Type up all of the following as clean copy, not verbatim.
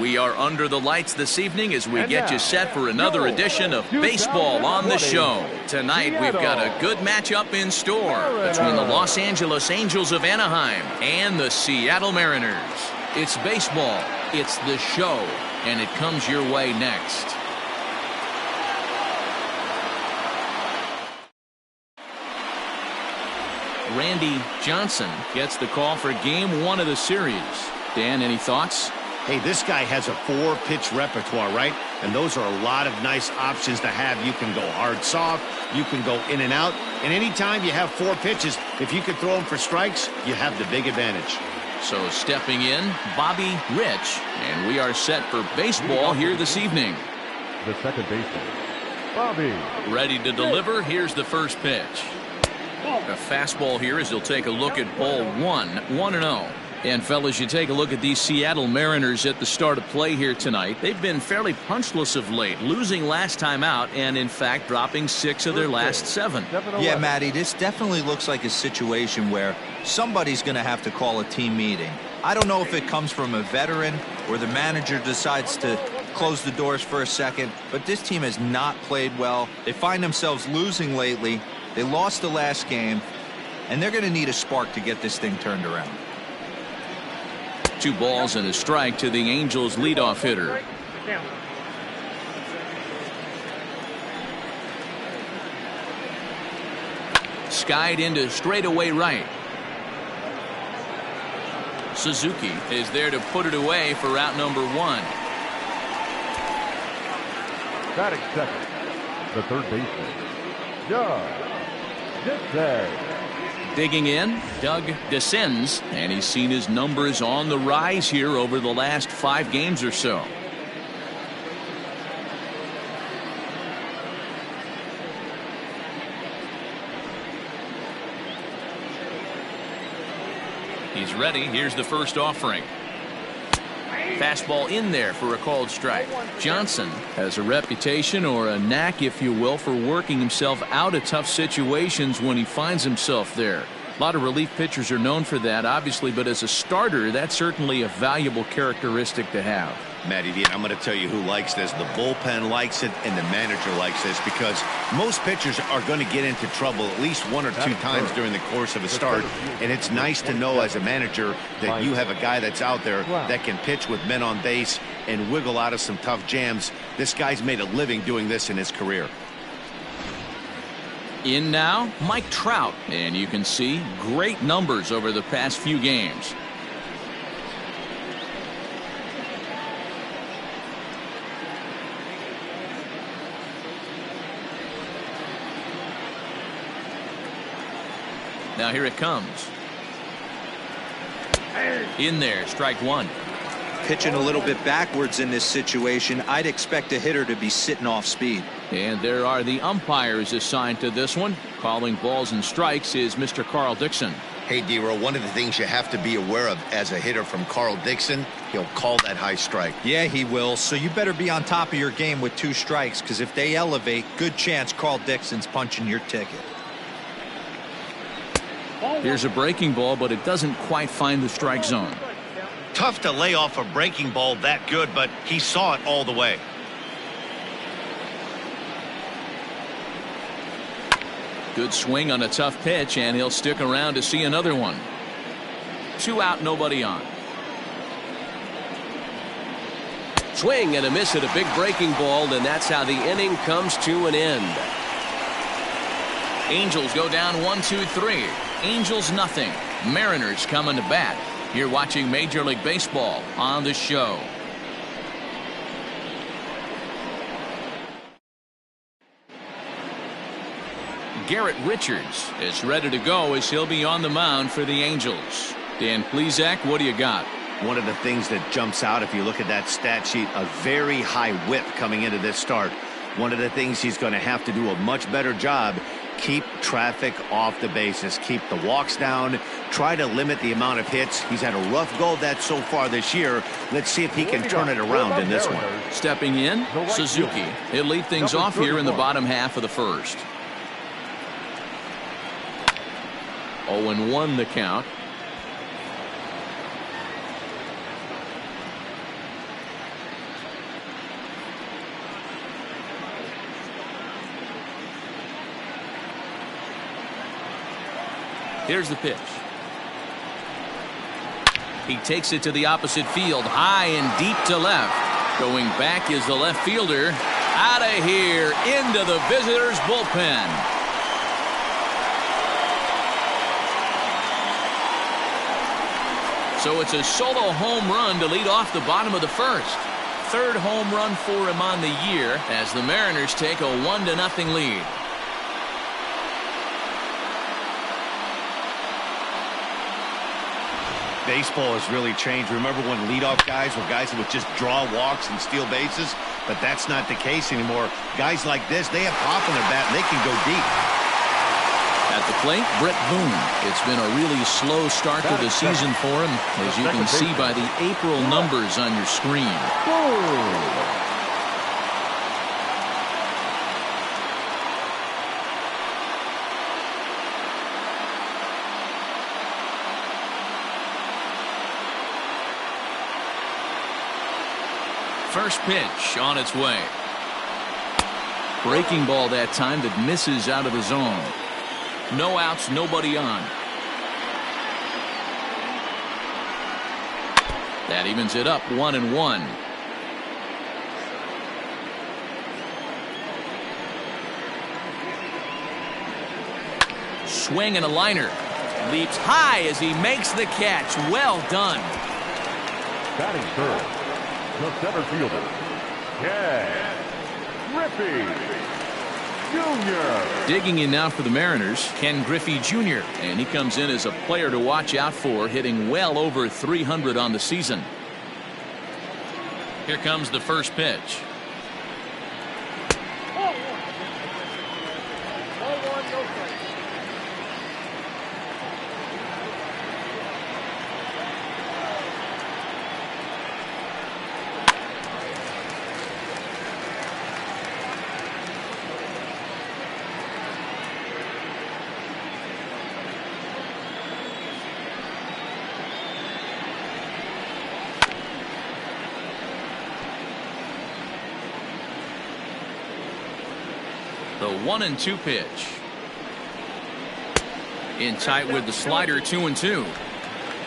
We are under the lights this evening as we get you set for another edition of Baseball on the Show. Tonight, we've got a good matchup in store between the Los Angeles Angels of Anaheim and the Seattle Mariners. It's baseball, it's the show, and it comes your way next. Randy Johnson gets the call for Game 1 of the series. Dan, any thoughts? Hey, this guy has a 4-pitch repertoire, right? And those are a lot of nice options to have. You can go hard, soft. You can go in and out. And anytime you have 4 pitches, if you can throw them for strikes, you have the big advantage. So stepping in, Bobby Rich. And we are set for baseball here this evening. The second baseman, Bobby. Ready to deliver. Here's the first pitch. A fastball here as he'll take a look at ball 1, 1-0. And fellas, you take a look at these Seattle Mariners at the start of play here tonight. They've been fairly punchless of late, losing last time out and in fact dropping 6 of their last 7. Yeah, Matty, this definitely looks like a situation where somebody's going to have to call a team meeting. I don't know if it comes from a veteran or the manager decides to close the doors for a second, but this team has not played well. They find themselves losing lately. They lost the last game, and they're going to need a spark to get this thing turned around. 2 balls and a strike to the Angels leadoff hitter. Skied into straightaway right. Suzuki is there to put it away for out number 1. Batting second, the third baseman, Doug Descends. Digging in, Doug Descends, and he's seen his numbers on the rise here over the last 5 games or so. He's ready. Here's the first offering. Fastball in there for a called strike. Johnson has a reputation, or a knack if you will, for working himself out of tough situations when he finds himself there. A lot of relief pitchers are known for that, obviously, but as a starter, that's certainly a valuable characteristic to have. Matty D, I'm going to tell you who likes this. The bullpen likes it, and the manager likes this, because most pitchers are going to get into trouble at least 1 or 2 times during the course of a start, and it's nice to know as a manager that you have a guy that's out there that can pitch with men on base and wiggle out of some tough jams. This guy's made a living doing this in his career. In now, Mike Trout, and you can see great numbers over the past few games. Now here it comes. In there, strike 1. Pitching a little bit backwards in this situation, I'd expect a hitter to be sitting off speed. And there are the umpires assigned to this one. Calling balls and strikes is Mr. Carl Dixon. Hey, D-Row, one of the things you have to be aware of as a hitter from Carl Dixon, he'll call that high strike. Yeah, he will. So you better be on top of your game with 2 strikes, because if they elevate, good chance Carl Dixon's punching your ticket. Here's a breaking ball, but it doesn't quite find the strike zone. Tough to lay off a breaking ball that good, but he saw it all the way. Good swing on a tough pitch, and he'll stick around to see another one. 2 out, nobody on. Swing and a miss at a big breaking ball, and that's how the inning comes to an end. Angels go down 1-2-3. Angels nothing. Mariners coming to bat. You're watching Major League Baseball on the show. Garrett Richards is ready to go as he'll be on the mound for the Angels. Dan Plesac, what do you got? One of the things that jumps out if you look at that stat sheet, a very high whip coming into this start. One of the things he's going to have to do a much better job, keep traffic off the bases, keep the walks down, try to limit the amount of hits. He's had a rough go of that so far this year. Let's see if he can turn it around in this one. Stepping in, Suzuki. He'll lead things off here in the bottom half of the first. 0-1 the count. Here's the pitch. He takes it to the opposite field, high and deep to left. Going back is the left fielder. Out of here, into the visitors' bullpen. So it's a solo home run to lead off the bottom of the first. Third home run for him on the year as the Mariners take a 1-0 lead. Baseball has really changed. Remember when leadoff guys were guys that would just draw walks and steal bases? But that's not the case anymore. Guys like this, they have pop in their bat and they can go deep. At the plate, Brett Boone. It's been a really slow start to the season for him, as you can see by the April numbers on your screen. First pitch on its way. Breaking ball that time that misses out of the zone. No outs, nobody on. That evens it up, 1-1. Swing and a liner. Leaps high as he makes the catch. Well done. Batting third, the center fielder, Ken Griffey Jr. Digging in now for the Mariners, Ken Griffey Jr. And he comes in as a player to watch out for, hitting well over 300 on the season. Here comes the first pitch. The 1-2 pitch. In tight with the slider, 2-2.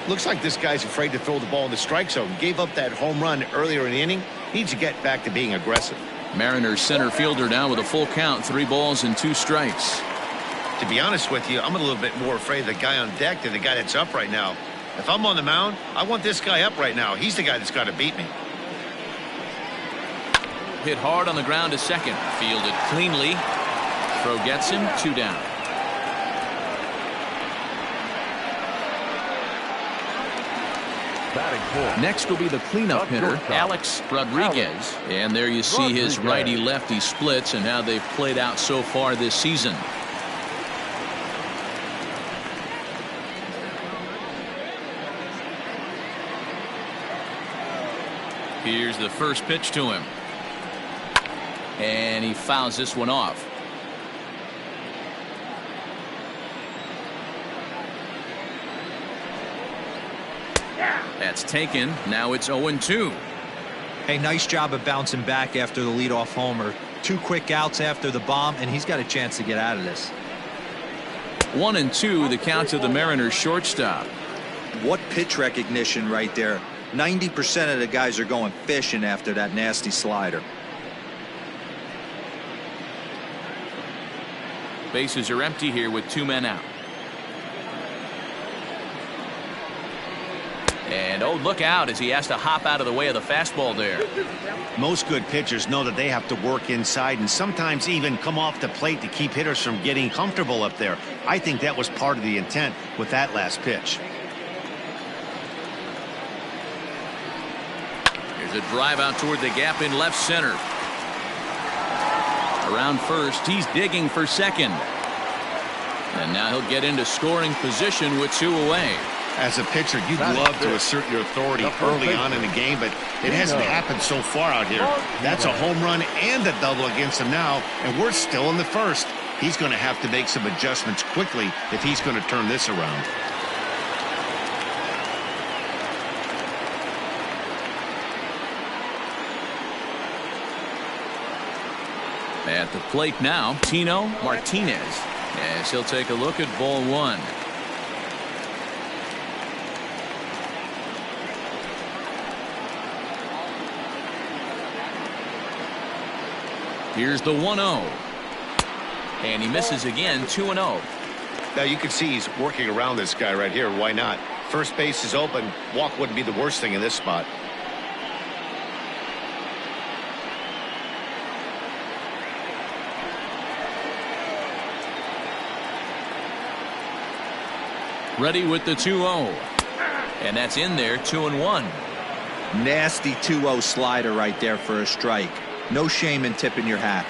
Looks like this guy's afraid to throw the ball in the strike zone. Gave up that home run earlier in the inning. Needs to get back to being aggressive. Mariners center fielder now with a full count, 3 balls and 2 strikes. To be honest with you, I'm a little bit more afraid of the guy on deck than the guy that's up right now. If I'm on the mound, I want this guy up right now. He's the guy that's got to beat me. Hit hard on the ground to second. Fielded cleanly. Throw gets him, 2 down. Next will be the cleanup hitter, Alex Rodriguez. And there you see his righty-lefty splits and how they've played out so far this season. Here's the first pitch to him. And he fouls this one off. That's taken. Now it's 0-2. Hey, nice job of bouncing back after the leadoff homer. 2 quick outs after the bomb, and he's got a chance to get out of this. 1-2, the count to the Mariners shortstop. What pitch recognition right there. 90% of the guys are going fishing after that nasty slider. Bases are empty here with 2 men out. And oh, look out as he has to hop out of the way of the fastball there. Most good pitchers know that they have to work inside and sometimes even come off the plate to keep hitters from getting comfortable up there. I think that was part of the intent with that last pitch. Here's a drive out toward the gap in left center. Around first, he's digging for second. And now he'll get into scoring position with 2 away. As a pitcher, you'd love to assert your authority early on in the game, but it hasn't happened so far out here. That's a home run and a double against him now, and we're still in the first. He's going to have to make some adjustments quickly if he's going to turn this around. At the plate now, Tino Martinez, as he'll take a look at ball 1. Here's the 1-0. And he misses again, 2-0. Now you can see he's working around this guy right here. Why not? First base is open. Walk wouldn't be the worst thing in this spot. Ready with the 2-0. And that's in there, 2-1. Nasty 2-0 slider right there for a strike. No shame in tipping your hat.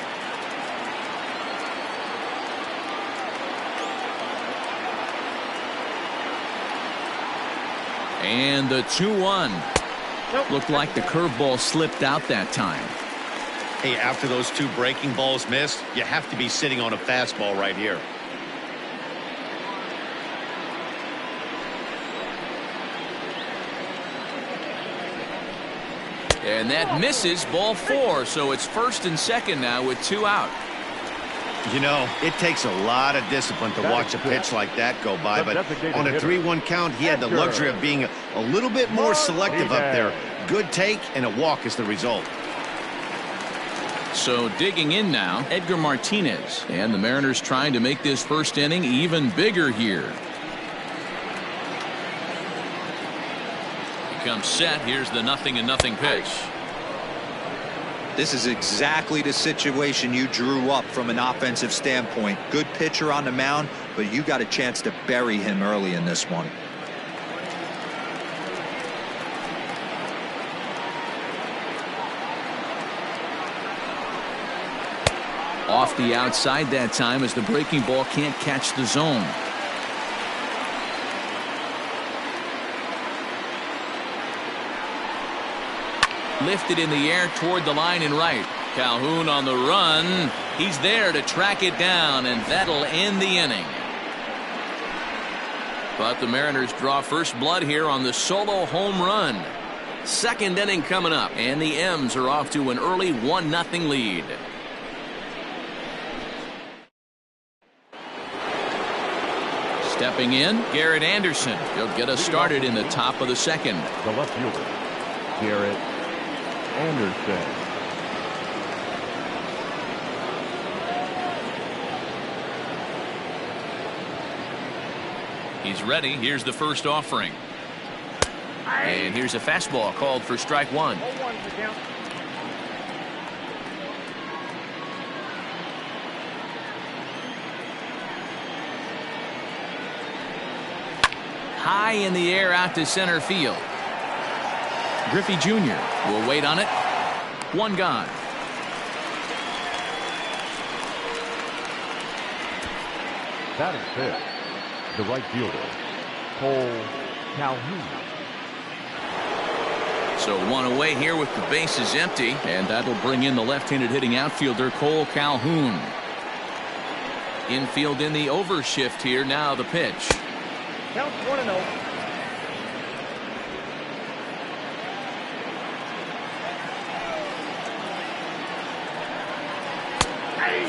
And the 2-1. Looked like the curveball slipped out that time. Hey, after those two breaking balls missed, you have to be sitting on a fastball right here. And that misses, ball 4. So it's first and second now with 2 out. You know, it takes a lot of discipline to watch a pitch like that go by, but on a 3-1 count, he had the luxury of being a little bit more selective up there. Good take, and a walk is the result. So digging in now, Edgar Martinez. And the Mariners trying to make this first inning even bigger here. He comes set. Here's the 0-0 pitch. This is exactly the situation you drew up from an offensive standpoint. Good pitcher on the mound, but you got a chance to bury him early in this one. Off the outside that time as the breaking ball can't catch the zone. Lifted in the air toward the line and right. Calhoun on the run. He's there to track it down, and that'll end the inning. But the Mariners draw first blood here on the solo home run. Second inning coming up, and the M's are off to an early 1-0 lead. Stepping in, Garrett Anderson. He'll get us started in the top of the second. The left fielder, Garrett Anderson. He's ready. Here's the first offering. And here's a fastball called for strike 1. High in the air out to center field. Griffey Jr. will wait on it. One gone. Batting fifth, the right fielder, Cole Calhoun. So one away here with the bases empty, and that'll bring in the left-handed hitting outfielder Cole Calhoun. Infield in the overshift here. Now the pitch. Count 1-0.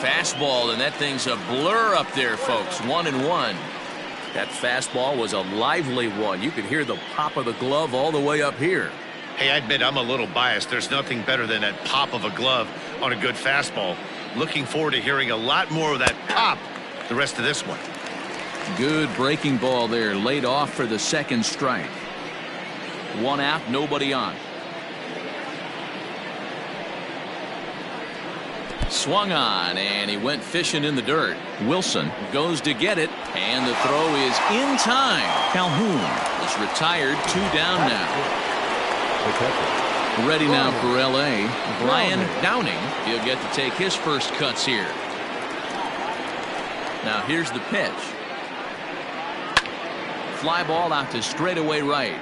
Fastball, and that thing's a blur up there, folks. 1-1. That fastball was a lively one. You could hear the pop of the glove all the way up here. Hey, I admit I'm a little biased. There's nothing better than that pop of a glove on a good fastball. Looking forward to hearing a lot more of that pop the rest of this one. Good breaking ball there, laid off for the second strike. One out, nobody on. Swung on, and he went fishing in the dirt. Wilson goes to get it, and the throw is in time. Calhoun is retired, 2 down now. Ready now for L.A., Brian Downing. He'll get to take his first cuts here. Now here's the pitch. Fly ball out to straightaway right.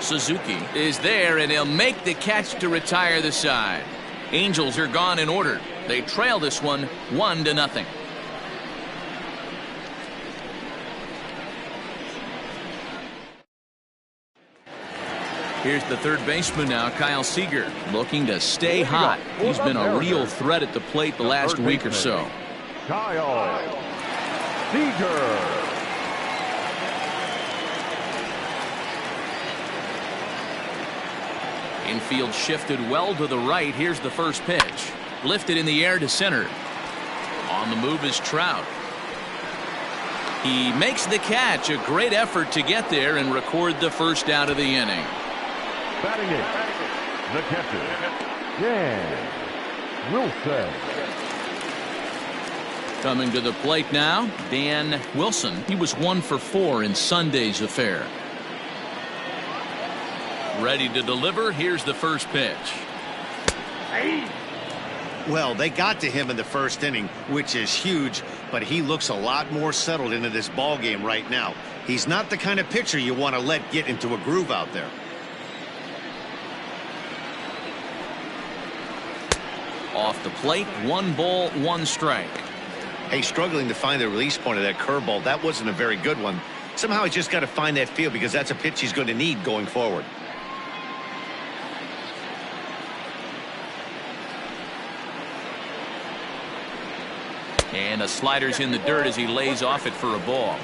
Suzuki is there, and he'll make the catch to retire the side. Angels are gone in order. They trail this one 1-0. Here's the third baseman now, Kyle Seager, looking to stay hot. He's been a real threat at the plate the last week or so. Kyle Seager. Infield shifted well to the right. Here's the first pitch. Lifted in the air to center. On the move is Trout. He makes the catch. A great effort to get there and record the first out of the inning. Batting it, the catcher, Dan Wilson. Coming to the plate now, Dan Wilson. He was 1 for 4 in Sunday's affair. Ready to deliver. Here's the first pitch. Well, they got to him in the first inning, which is huge, but he looks a lot more settled into this ball game right now. He's not the kind of pitcher you want to let get into a groove out there. Off the plate, 1 ball, 1 strike. Hey, struggling to find the release point of that curveball. That wasn't a very good one. Somehow he's just got to find that feel, because that's a pitch he's going to need going forward. And a slider's in the dirt as he lays off it for a ball.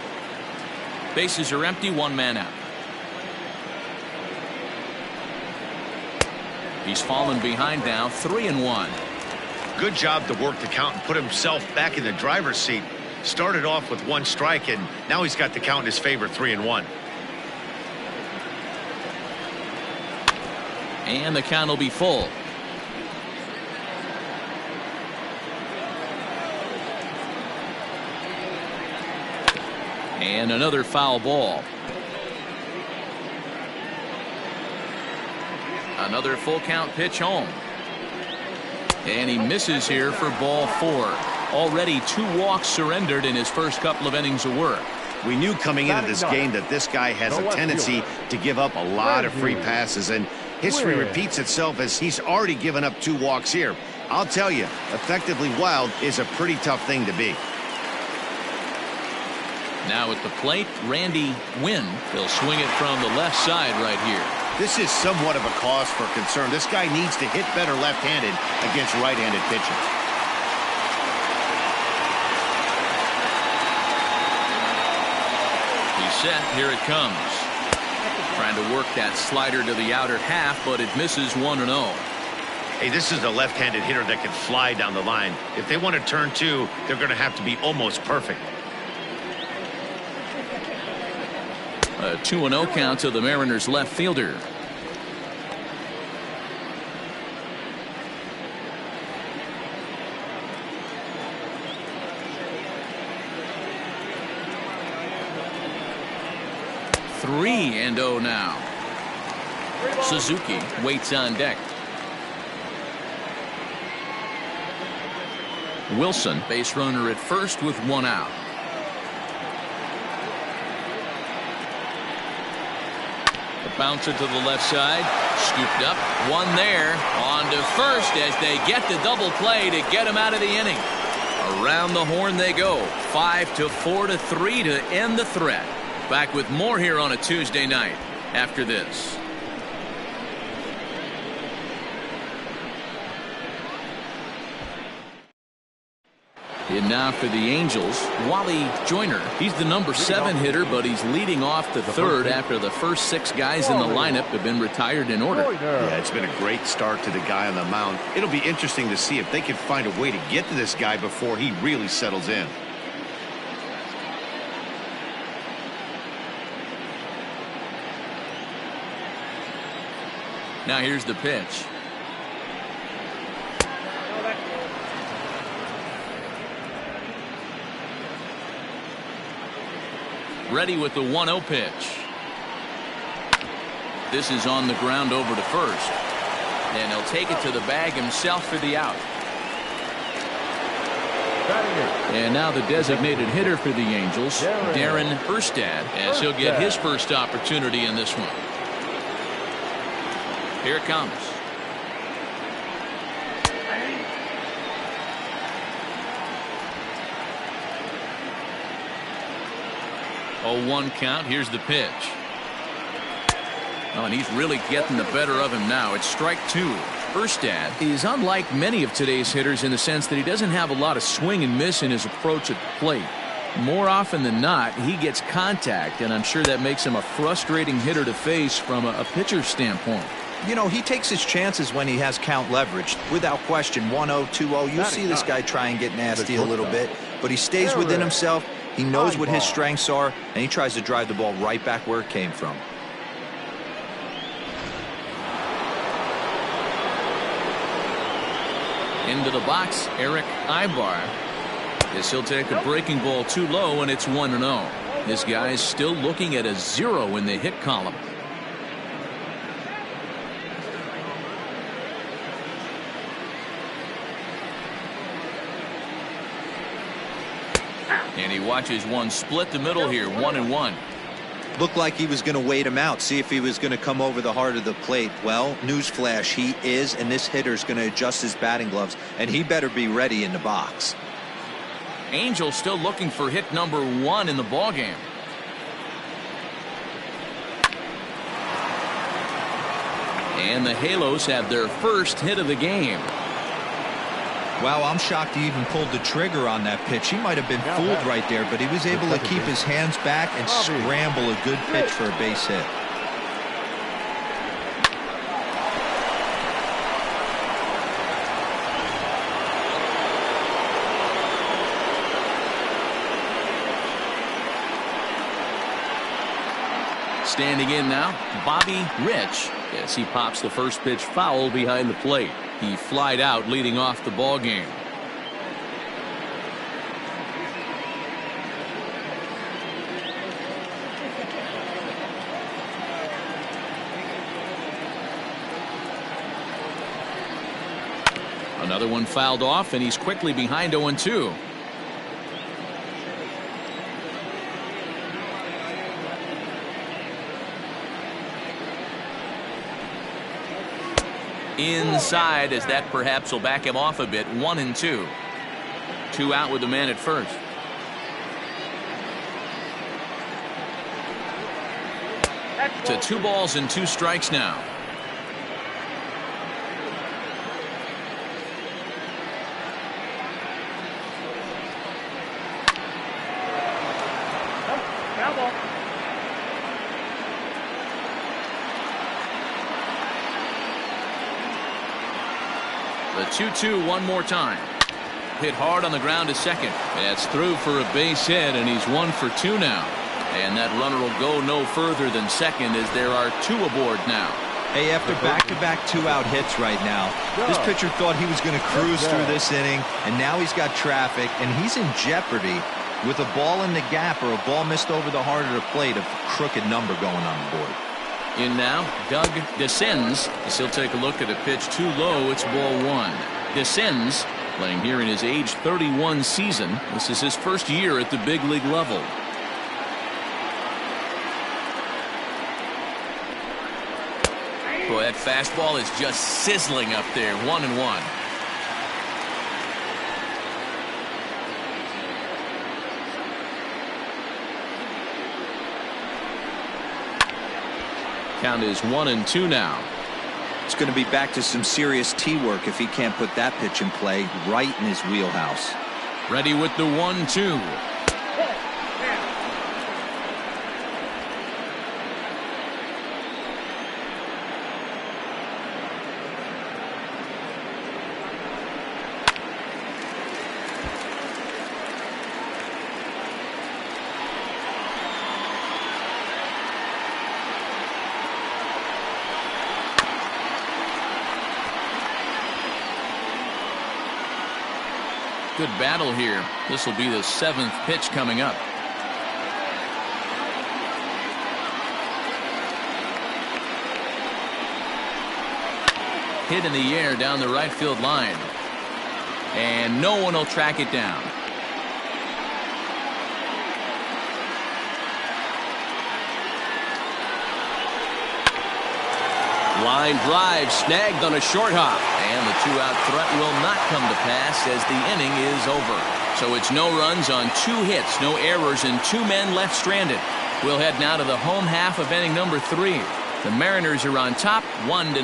Bases are empty, 1 man out. He's fallen behind now, 3-1. Good job to work the count and put himself back in the driver's seat. Started off with 1 strike, and now he's got the count in his favor, 3-1. And the count will be full. And another foul ball. Another full count pitch home. And he misses here for ball 4. Already 2 walks surrendered in his first couple of innings of work. We knew coming into this game that this guy has a tendency to give up a lot of free passes, and history repeats itself as he's already given up 2 walks here. I'll tell you, effectively wild is a pretty tough thing to be. Now at the plate, Randy Wynn. He'll swing it from the left side right here. This is somewhat of a cause for concern. This guy needs to hit better left-handed against right-handed pitching. He's set. Here it comes. Trying to work that slider to the outer half, but it misses 1-0. Hey, this is a left-handed hitter that can fly down the line. If they want to turn 2, they're going to have to be almost perfect. A 2-0 count to the Mariners left fielder. Three and 0 now. Suzuki waits on deck. Wilson, base runner at first with 1 out. Bouncer to the left side, scooped up, 1 there, on to first as they get the double play to get him out of the inning. Around the horn they go, 5-4-3 to end the threat. Back with more here on a Tuesday night after this. And now for the Angels, Wally Joyner. He's the number 7 hitter, but he's leading off the 3rd after the first 6 guys in the lineup have been retired in order. Yeah, it's been a great start to the guy on the mound. It'll be interesting to see if they can find a way to get to this guy before he really settles in. Now here's the pitch. Ready with the 1-0 pitch. This is on the ground over to first. And he'll take it to the bag himself for the out. And now the designated hitter for the Angels, Darren Erstad, as he'll get his first opportunity in this one. Here it comes. Oh, 1 count. Here's the pitch. Oh, and he's really getting the better of him now. It's strike 2. Erstad is unlike many of today's hitters in the sense that he doesn't have a lot of swing and miss in his approach at the plate. More often than not, he gets contact, and I'm sure that makes him a frustrating hitter to face from a pitcher's standpoint. You know, he takes his chances when he has count leverage. Without question, 1-0, 2-0. You see this guy try and get nasty a little bit, but he stays within himself. He knows what his strengths are, and he tries to drive the ball right back where it came from. Into the box, Eric Ibar. Yes, he'll take a breaking ball too low, and it's 1-0. This guy's still looking at a 0 in the hit column. And he watches one split the middle here, 1-1. Looked like he was going to wait him out, see if he was going to come over the heart of the plate. Well, newsflash, he is, and this hitter's going to adjust his batting gloves, and he better be ready in the box. Angel still looking for hit number 1 in the ballgame. And the Halos have their first hit of the game. Wow, I'm shocked he even pulled the trigger on that pitch. He might have been fooled right there, but he was able to keep his hands back and scramble a good pitch for a base hit. Standing in now, Bobby Rich. Yes, he pops the first pitch foul behind the plate. He flied out leading off the ball game. Another one fouled off, and he's quickly behind 0-2. Inside, as that perhaps will back him off a bit. 1-2. 2 out with the man at first. To 2 balls and 2 strikes now. Foul ball. The 2-2 one more time. Hit hard on the ground to second. That's through for a base hit, and he's 1 for 2 now. And that runner will go no further than second, as there are 2 aboard now. Hey, after back-to-back 2-out hits right now, this pitcher thought he was going to cruise through this inning, and now he's got traffic, and he's in jeopardy with a ball in the gap or a ball missed over the heart of the plate, a crooked number going on the board. In now, Doug descends. As he'll take a look at a pitch too low. It's ball 1. Descends, playing here in his age 31 season. This is his first year at the big league level. Boy, that fastball is just sizzling up there. 1-1. Count is 1-2 now. It's going to be back to some serious tee work if he can't put that pitch in play right in his wheelhouse. Ready with the 1-2. Good battle here. This will be the 7th pitch coming up. Hit in the air down the right field line. And no one will track it down. Line drive snagged on a short hop, and the 2-out threat will not come to pass as the inning is over. So it's no runs on 2 hits, no errors, and 2 men left stranded. We'll head now to the home half of inning number 3. The Mariners are on top, 1-0.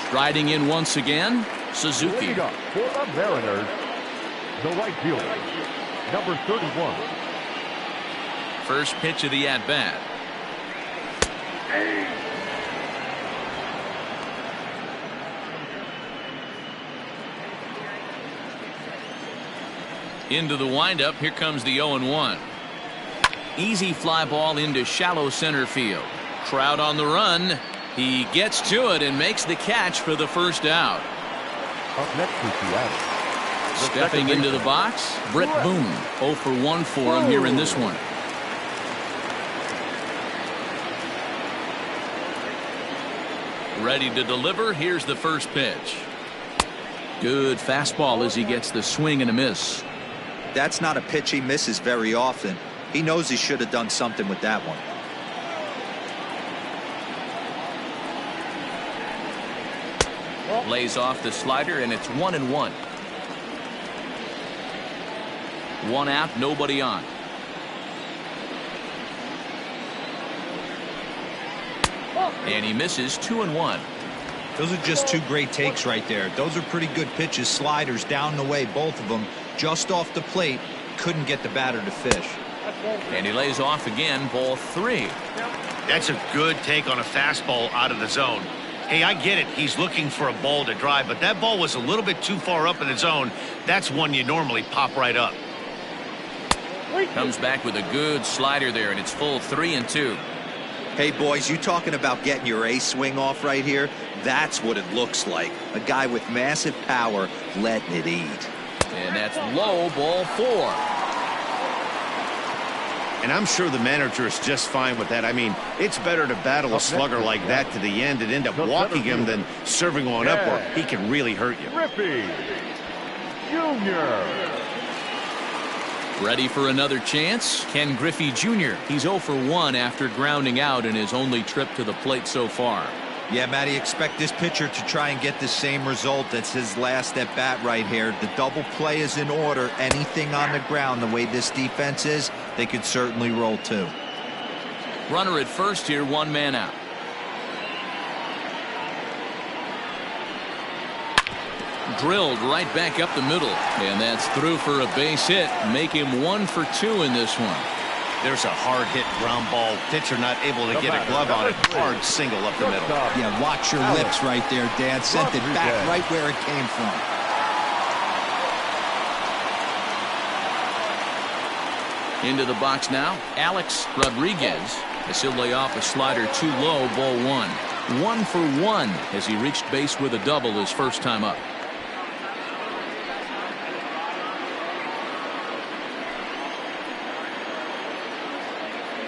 Striding in once again, Suzuki. Leading up for the Mariners, the right fielder, number 31. First pitch of the at-bat. Into the windup. Here comes the 0-1. Easy fly ball into shallow center field. Crowd on the run. He gets to it and makes the catch for the first out. Up next is Seattle. Stepping into the box, Britt Boone. 0 for 1 for him here in this one. Ready to deliver. Here's the first pitch. Good fastball as he gets the swing and a miss. That's not a pitch he misses very often. He knows he should have done something with that one. Lays off the slider, and it's 1-1. 1 out, nobody on. And he misses. 2-1. Those are just two great takes right there. Those are pretty good pitches. Sliders down the way, both of them. Just off the plate. Couldn't get the batter to fish. And he lays off again. Ball 3. That's a good take on a fastball out of the zone. Hey, I get it. He's looking for a ball to drive, but that ball was a little bit too far up in the zone. That's one you normally pop right up. Comes back with a good slider there, and it's full 3-2. Hey, boys, you talking about getting your A swing off right here? That's what it looks like. A guy with massive power letting it eat. And that's low. Ball 4. And I'm sure the manager is just fine with that. I mean, it's better to battle a slugger like that to the end and end up walking him than serving one up where he can really hurt you. Griffey Jr. Ready for another chance? Ken Griffey Jr. He's 0 for 1 after grounding out in his only trip to the plate so far. Yeah, Matty, expect this pitcher to try and get the same result. That's his last at bat right here. The double play is in order. Anything on the ground, the way this defense is, they could certainly roll too. Runner at first here, 1 man out. Drilled right back up the middle, and that's through for a base hit. Make him 1 for 2 in this one. There's a hard hit ground ball. Pitcher not able to get a glove on it. Hard single up the middle. Yeah, watch your lips right there, Dad. Sent it back right where it came from. Into the box now, Alex Rodriguez. As he'll lay off a slider too low. Ball 1. 1 for 1 as he reached base with a double his first time up.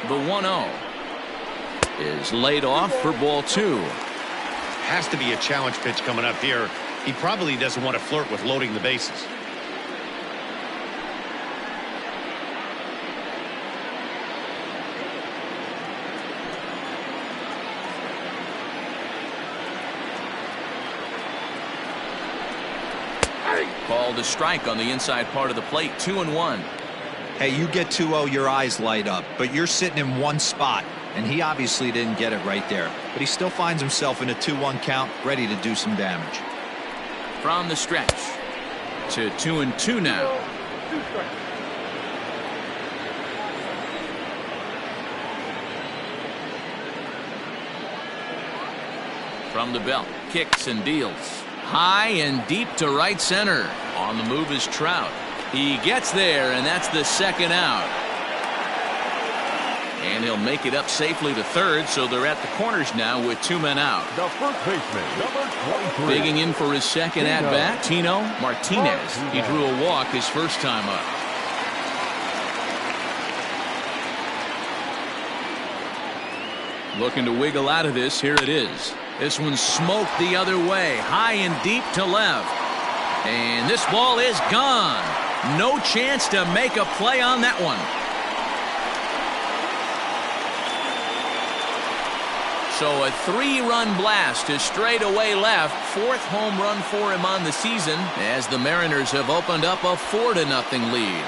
The 1-0 is laid off for ball 2. Has to be a challenge pitch coming up here. He probably doesn't want to flirt with loading the bases. Called a strike on the inside part of the plate. 2-1. Hey, you get 2-0, your eyes light up, but you're sitting in one spot, and he obviously didn't get it right there. But he still finds himself in a 2-1 count, ready to do some damage. From the stretch to 2-2 now. From the belt, kicks and deals. High and deep to right center. On the move is Trout. He gets there, and that's the second out. And he'll make it up safely to third, so they're at the corners now with 2 men out. The first baseman, number 23. Bigging in for his second at-bat, Tino Martinez. He drew a walk his first time up. Looking to wiggle out of this. Here it is. This one's smoked the other way, high and deep to left. And this ball is gone. No chance to make a play on that one. So a 3-run blast to straightaway left. 4th home run for him on the season as the Mariners have opened up a 4-0 lead.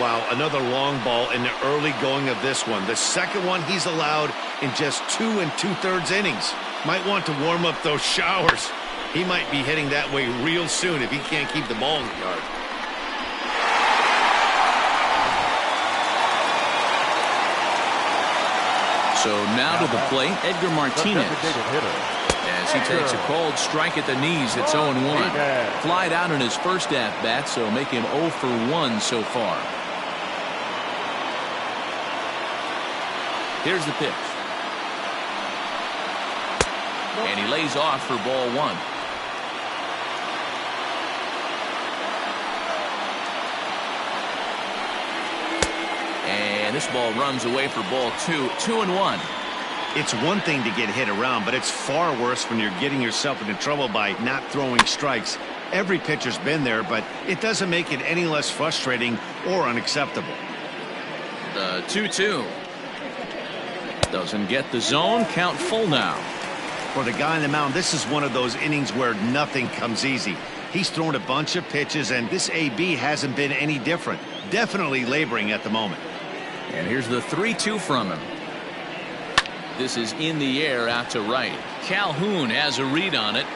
Wow, another long ball in the early going of this one. The second one he's allowed in just 2 2/3 innings. Might want to warm up those showers. He might be heading that way real soon if he can't keep the ball in the yard. So now to the plate, Edgar Martinez. As he takes a called strike at the knees, it's 0-1. Flied out in his first at-bat, so make him 0 for 1 so far. Here's the pitch. And he lays off for ball 1. And this ball runs away for ball 2. 2-1. It's one thing to get hit around, but it's far worse when you're getting yourself into trouble by not throwing strikes. Every pitcher's been there, but it doesn't make it any less frustrating or unacceptable. The 2-2. Doesn't get the zone. Count full now. For the guy on the mound, this is one of those innings where nothing comes easy. He's thrown a bunch of pitches, and this AB hasn't been any different. Definitely laboring at the moment. And here's the 3-2 from him. This is in the air out to right. Calhoun has a read on it.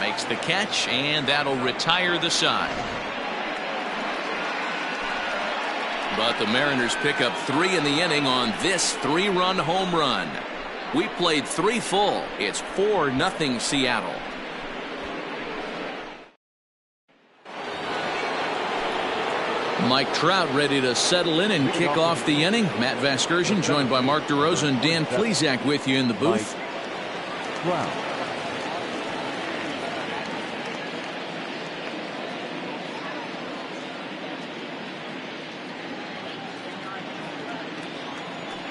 Makes the catch, and that'll retire the side. But the Mariners pick up 3 in the inning on this 3-run home run. We played 3 full. It's 4-0 Seattle. Mike Trout ready to settle in and kick off the inning. Matt Vasgersian joined by Mark DeRosa and Dan Plesac with you in the booth.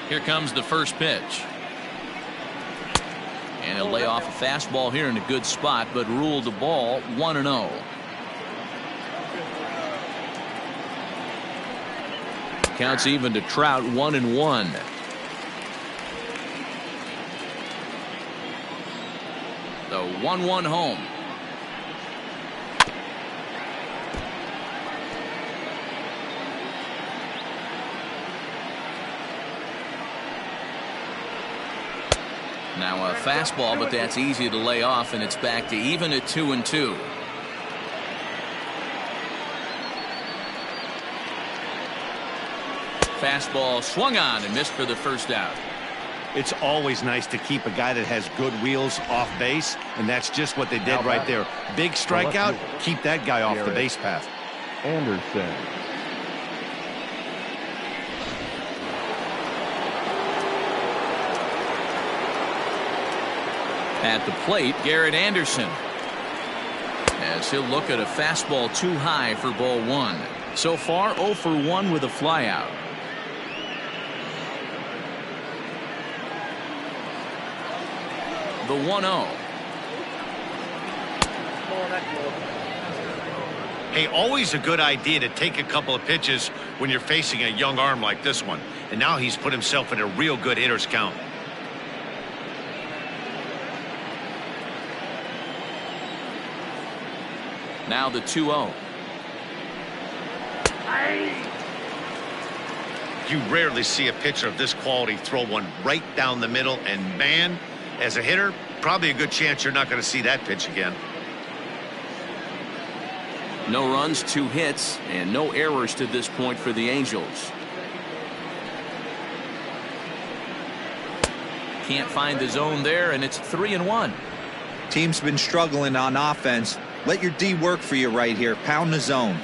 Here comes the first pitch. And he'll lay off a fastball here in a good spot, but ruled the ball 1-0. Counts even to Trout, 1-1. The 1-1 home. Now a fastball, but that's easy to lay off, and it's back to even at 2-2. Fastball swung on and missed for the first out. It's always nice to keep a guy that has good wheels off base, and that's just what they did right there. Big strikeout, keep that guy off the base path. Anderson. At the plate, Garrett Anderson. As he'll look at a fastball too high for ball 1. So far 0 for 1 with a flyout. The 1-0. Hey, always a good idea to take a couple of pitches when you're facing a young arm like this one. And now he's put himself in a real good hitter's count. Now the 2-0. You rarely see a pitcher of this quality throw one right down the middle, and man, as a hitter, probably a good chance you're not going to see that pitch again. No runs, 2 hits, and no errors to this point for the Angels. Can't find the zone there, and it's 3-1. Team's been struggling on offense. Let your D work for you right here. Pound the zone.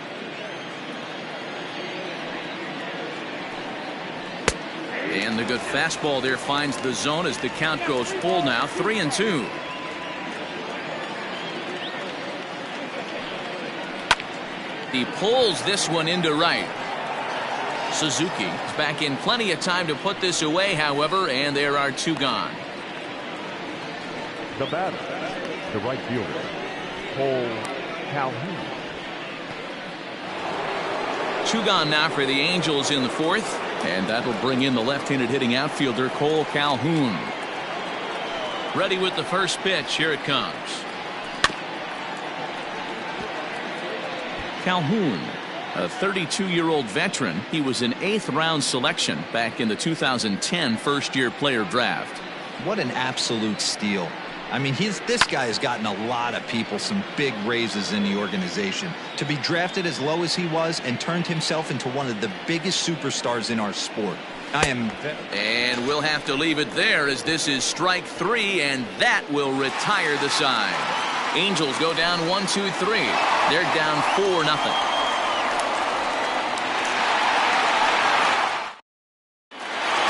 And the good fastball there finds the zone as the count goes full now. 3-2. He pulls this one into right. Suzuki is back in plenty of time to put this away, however, and there are 2 gone. The batter, the right fielder, Calhoun. 2 gone now for the Angels in the 4th, and that'll bring in the left-handed hitting outfielder Cole Calhoun. Ready with the first pitch. Here it comes. Calhoun, a 32-year-old veteran. He was an 8th-round selection back in the 2010 first-year player draft. What an absolute steal. I mean, this guy has gotten a lot of people some big raises in the organization. To be drafted as low as he was and turned himself into one of the biggest superstars in our sport. And we'll have to leave it there as this is strike 3, and that will retire the side. Angels go down 1-2-3. They're down 4-0.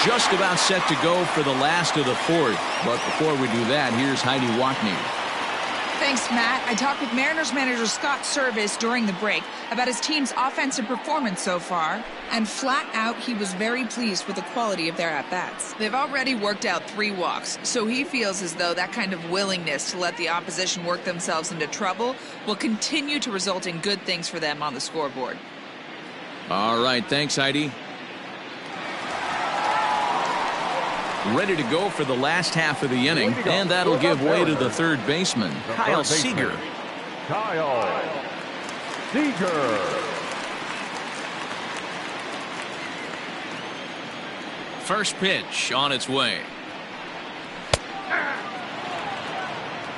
Just about set to go for the last of the fourth. But before we do that, here's Heidi Watney. Thanks, Matt. I talked with Mariners manager Scott Service during the break about his team's offensive performance so far, and flat out, he was very pleased with the quality of their at-bats. They've already worked out 3 walks, so he feels as though that kind of willingness to let the opposition work themselves into trouble will continue to result in good things for them on the scoreboard. All right, thanks, Heidi. Ready to go for the last half of the inning, and that'll give way to the third baseman, Kyle Seager. Kyle Seager. First pitch on its way.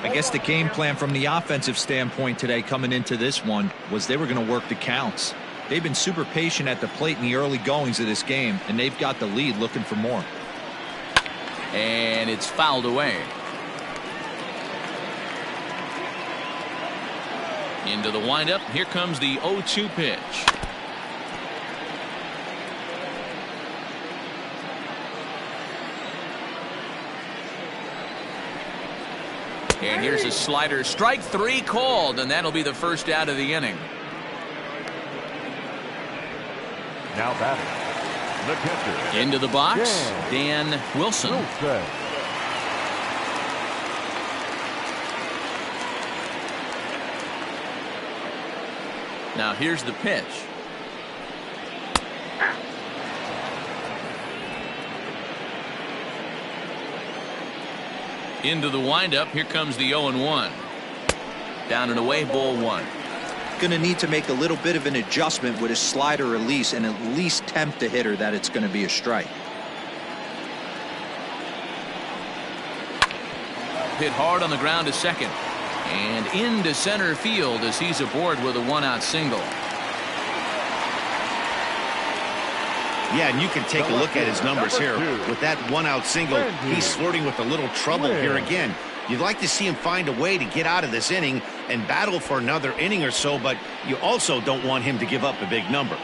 I guess the game plan from the offensive standpoint today coming into this one was they were going to work the counts. They've been super patient at the plate in the early goings of this game, and they've got the lead looking for more. And it's fouled away. Into the windup. Here comes the 0-2 pitch. And here's a slider. Strike 3 called, and that'll be the first out of the inning. Now batting. The catcher. Into the box, Dan Wilson. Now here's the pitch. Into the windup. Here comes the 0-1. Down and away, ball 1. Going to need to make a little bit of an adjustment with his slider release and at least tempt the hitter that it's going to be a strike. Hit hard on the ground to second. And into center field as he's aboard with a 1-out single. Yeah, and you can take a look at his numbers here. With that 1-out single, he's flirting with a little trouble here again. You'd like to see him find a way to get out of this inning and battle for another inning or so, but you also don't want him to give up a big number.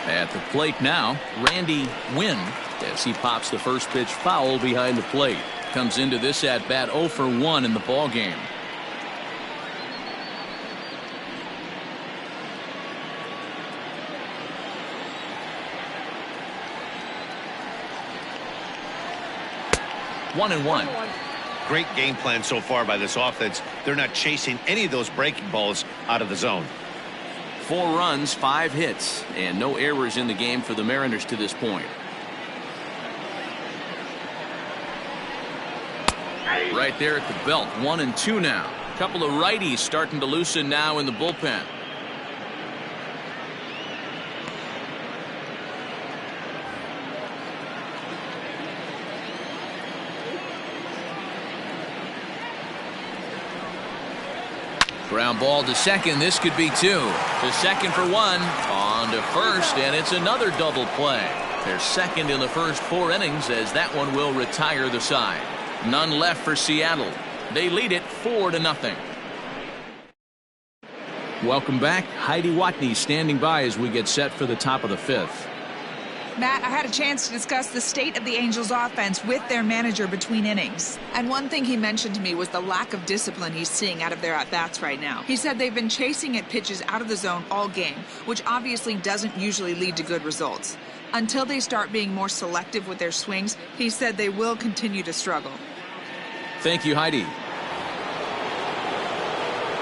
At the plate now, Randy Wynn, as he pops the first pitch foul behind the plate. Comes into this at bat 0 for 1 in the ball game. One and one. Great game plan so far by this offense. They're not chasing any of those breaking balls out of the zone. 4 runs, 5 hits, and no errors in the game for the Mariners to this point. Right there at the belt, 1 and 2 now. A couple of righties starting to loosen now in the bullpen. Ground ball to second. This could be 2. To second for 1. On to first, and it's another double play. They're second in the first 4 innings as that one will retire the side. None left for Seattle. They lead it 4-0. Welcome back. Heidi Watney standing by as we get set for the top of the 5th. Matt, I had a chance to discuss the state of the Angels offense with their manager between innings. And one thing he mentioned to me was the lack of discipline he's seeing out of their at-bats right now. He said they've been chasing at pitches out of the zone all game, which obviously doesn't usually lead to good results. Until they start being more selective with their swings, he said they will continue to struggle. Thank you, Heidi.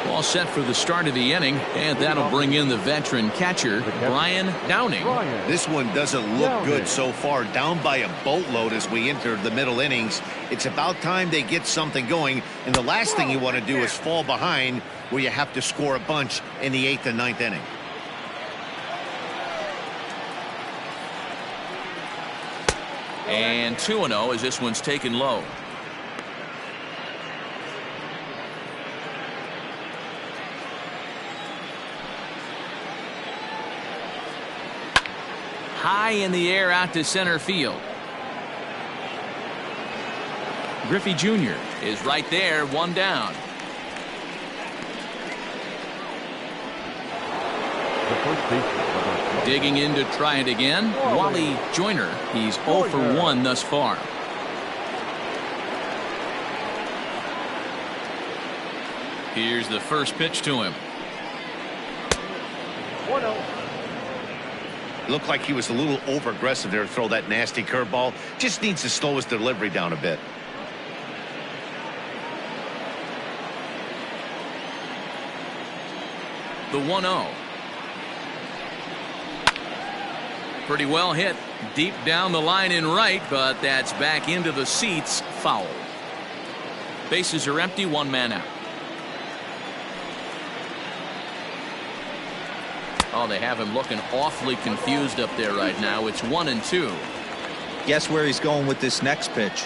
All set for the start of the inning, and that'll bring in the veteran catcher, Brian Downing. This one doesn't look good so far, down by a boatload as we enter the middle innings. It's about time they get something going, and the last thing you want to do is fall behind where you have to score a bunch in the 8th and 9th inning. And 2-0 as this one's taken low. high in the air out to center field. Griffey Jr. is right there, one down. Digging in to try it again, Wally Joyner. He's 0 for 1 thus far. Here's the first pitch to him. 1-0. Looked like he was a little over aggressive there to throw that nasty curveball. Just needs to slow his delivery down a bit. The 1-0. Pretty well hit deep down the line in right, but that's back into the seats, foul. Bases are empty, one man out. Oh, they have him looking awfully confused up there right now. It's 1-2. Guess where he's going with this next pitch?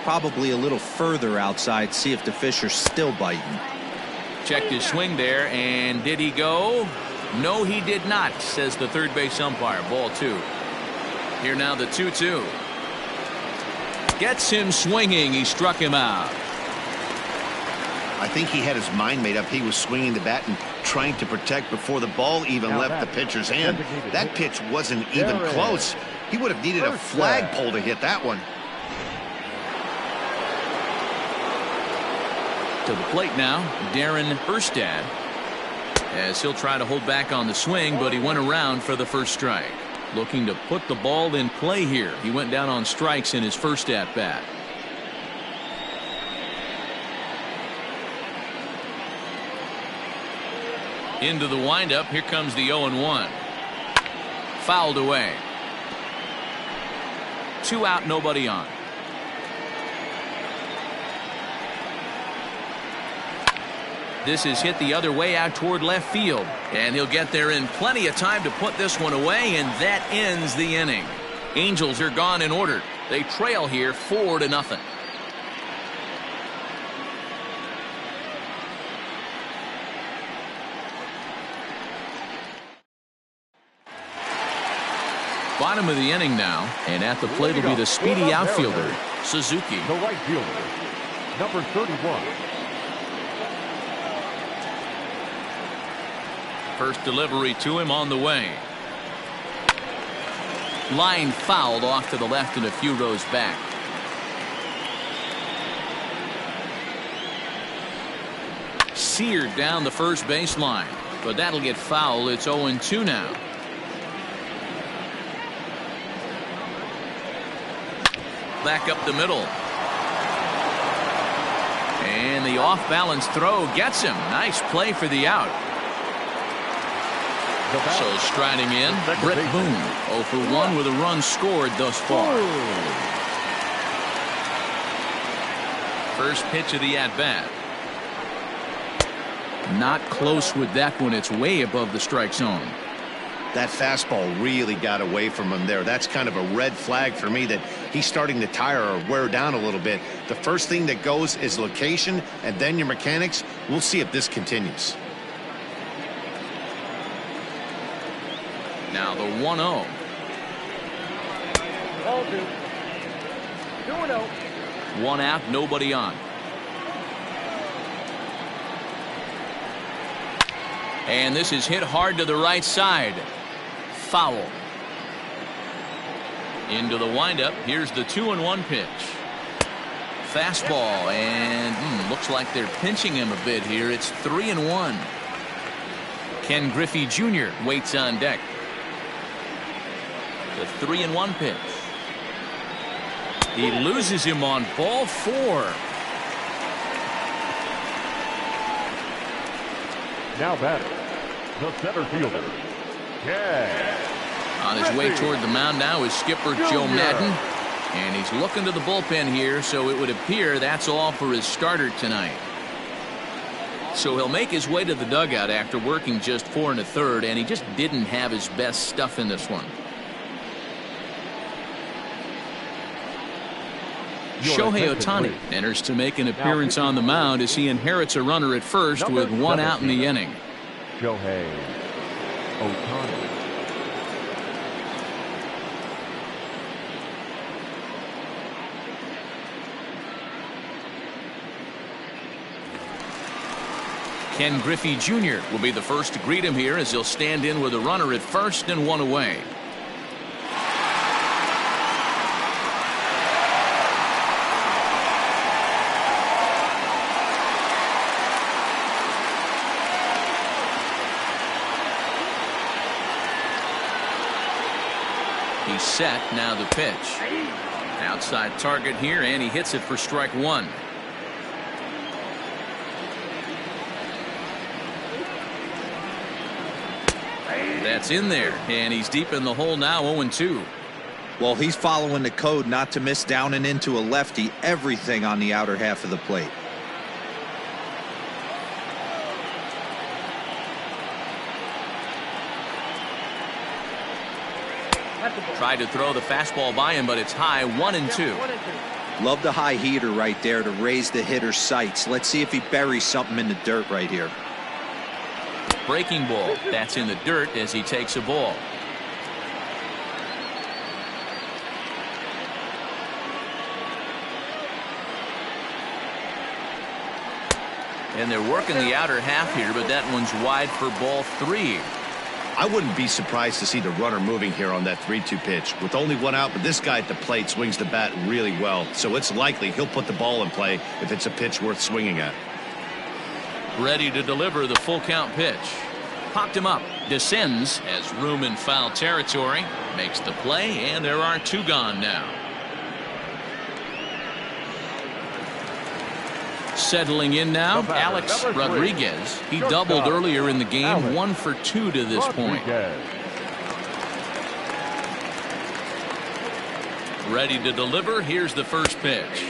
Probably a little further outside. See if the fish are still biting. Checked his swing there, and did he go? No, he did not, says the third base umpire. Ball 2. Here now the 2-2. Gets him swinging. He struck him out. I think he had his mind made up. He was swinging the bat and trying to protect before the ball even left the pitcher's hand. That pitch wasn't even close. He would have needed a flagpole to hit that one. To the plate now, Darren Erstad, as he'll try to hold back on the swing, but he went around for the first strike. Looking to put the ball in play here. He went down on strikes in his first at bat. Into the windup. Here comes the 0-1. Fouled away. 2 out, nobody on. This is hit the other way out toward left field, and he'll get there in plenty of time to put this one away, and that ends the inning. Angels are gone in order. They trail here 4-0. Bottom of the inning now, and at the plate will be the speedy outfielder, Suzuki. The right fielder, number 31. First delivery to him on the way. Line fouled off to the left and a few rows back. Seared down the first baseline, but that'll get foul. It's 0-2 now. Back up the middle. And the off-balance throw gets him. Nice play for the out. So striding in, Brett Boone, 0 for 1 with a run scored thus far. First pitch of the at-bat. Not close with that one. It's way above the strike zone. That fastball really got away from him there. That's kind of a red flag for me that he's starting to tire or wear down a little bit. The first thing that goes is location and then your mechanics. We'll see if this continues. Now the 1-0. Ball 2. 2-0. 1 out, nobody on. And this is hit hard to the right side. Foul. Into the windup. Here's the 2-1 pitch. Fastball, and looks like they're pinching him a bit here. It's 3-1. Ken Griffey Jr. waits on deck. The 3-1 pitch. He loses him on ball 4. Now batting, the center fielder, Ken. On his way toward the mound now is skipper Joe Madden, and he's looking to the bullpen here, so it would appear that's all for his starter tonight. So he'll make his way to the dugout after working just 4 1/3, and he just didn't have his best stuff in this one. Shohei Ohtani enters to make an appearance on the mound as he inherits a runner at first with 1 out in the inning. Shohei Ohtani. Ken Griffey Jr. will be the first to greet him here as he'll stand in with a runner at first and one away. He's set. Now the pitch. Outside target here, and he hits it for strike one. That's in there, and he's deep in the hole now, 0-2. Well, he's following the code not to miss down and into a lefty. Everything on the outer half of the plate. Tried to throw the fastball by him, but it's high, 1-2. Love the high heater right there to raise the hitter's sights. Let's see if he buries something in the dirt right here. Breaking ball. That's in the dirt as he takes a ball. And they're working the outer half here, but that one's wide for ball 3. I wouldn't be surprised to see the runner moving here on that 3-2 pitch. With only one out, but this guy at the plate swings the bat really well, so it's likely he'll put the ball in play if it's a pitch worth swinging at. Ready to deliver the full count pitch. Popped him up. Descends, has room in foul territory. Makes the play, and there are 2 gone now. Settling in now, Alex Rodriguez. He doubled earlier in the game, 1 for 2 to this point. Ready to deliver. Here's the first pitch.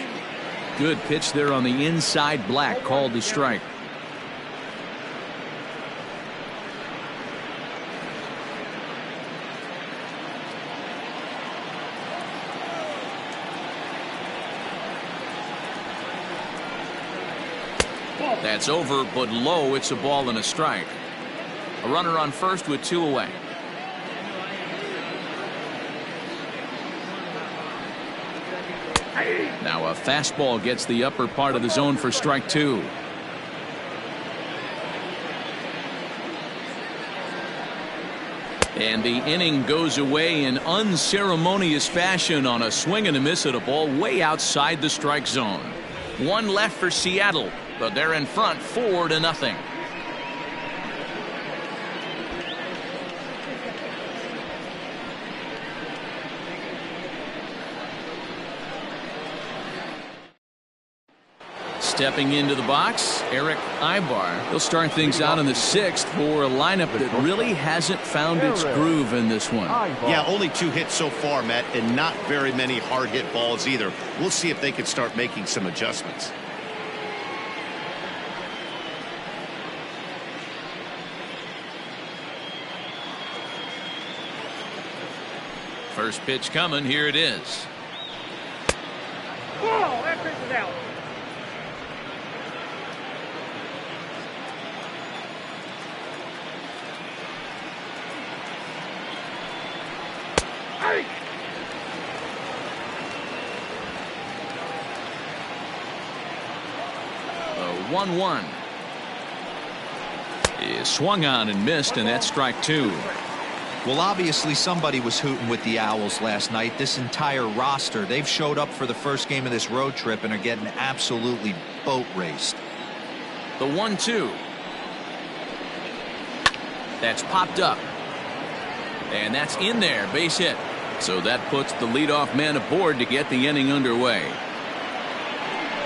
Good pitch there on the inside, Black called the strike. That's over, but low. It's a ball and a strike. A runner on first with 2 away. Now a fastball gets the upper part of the zone for strike 2. And the inning goes away in unceremonious fashion on a swing and a miss at a ball way outside the strike zone. 1 left for Seattle, but they're in front 4-0. Stepping into the box, Eric Ibar. He'll start things out in the 6th for a lineup that really hasn't found its groove in this one. Yeah, only 2 hits so far, Matt, and not very many hard hit balls either. We'll see if they can start making some adjustments. First pitch coming. Here it is. Whoa, that pitch is out. Hey. 1-1. He swung on and missed, and that's strike 2. Well, obviously somebody was hooting with the Owls last night. This entire roster, they've showed up for the first game of this road trip and are getting absolutely boat raced. The 1-2. That's popped up. And that's in there, base hit. So that puts the leadoff man aboard to get the inning underway.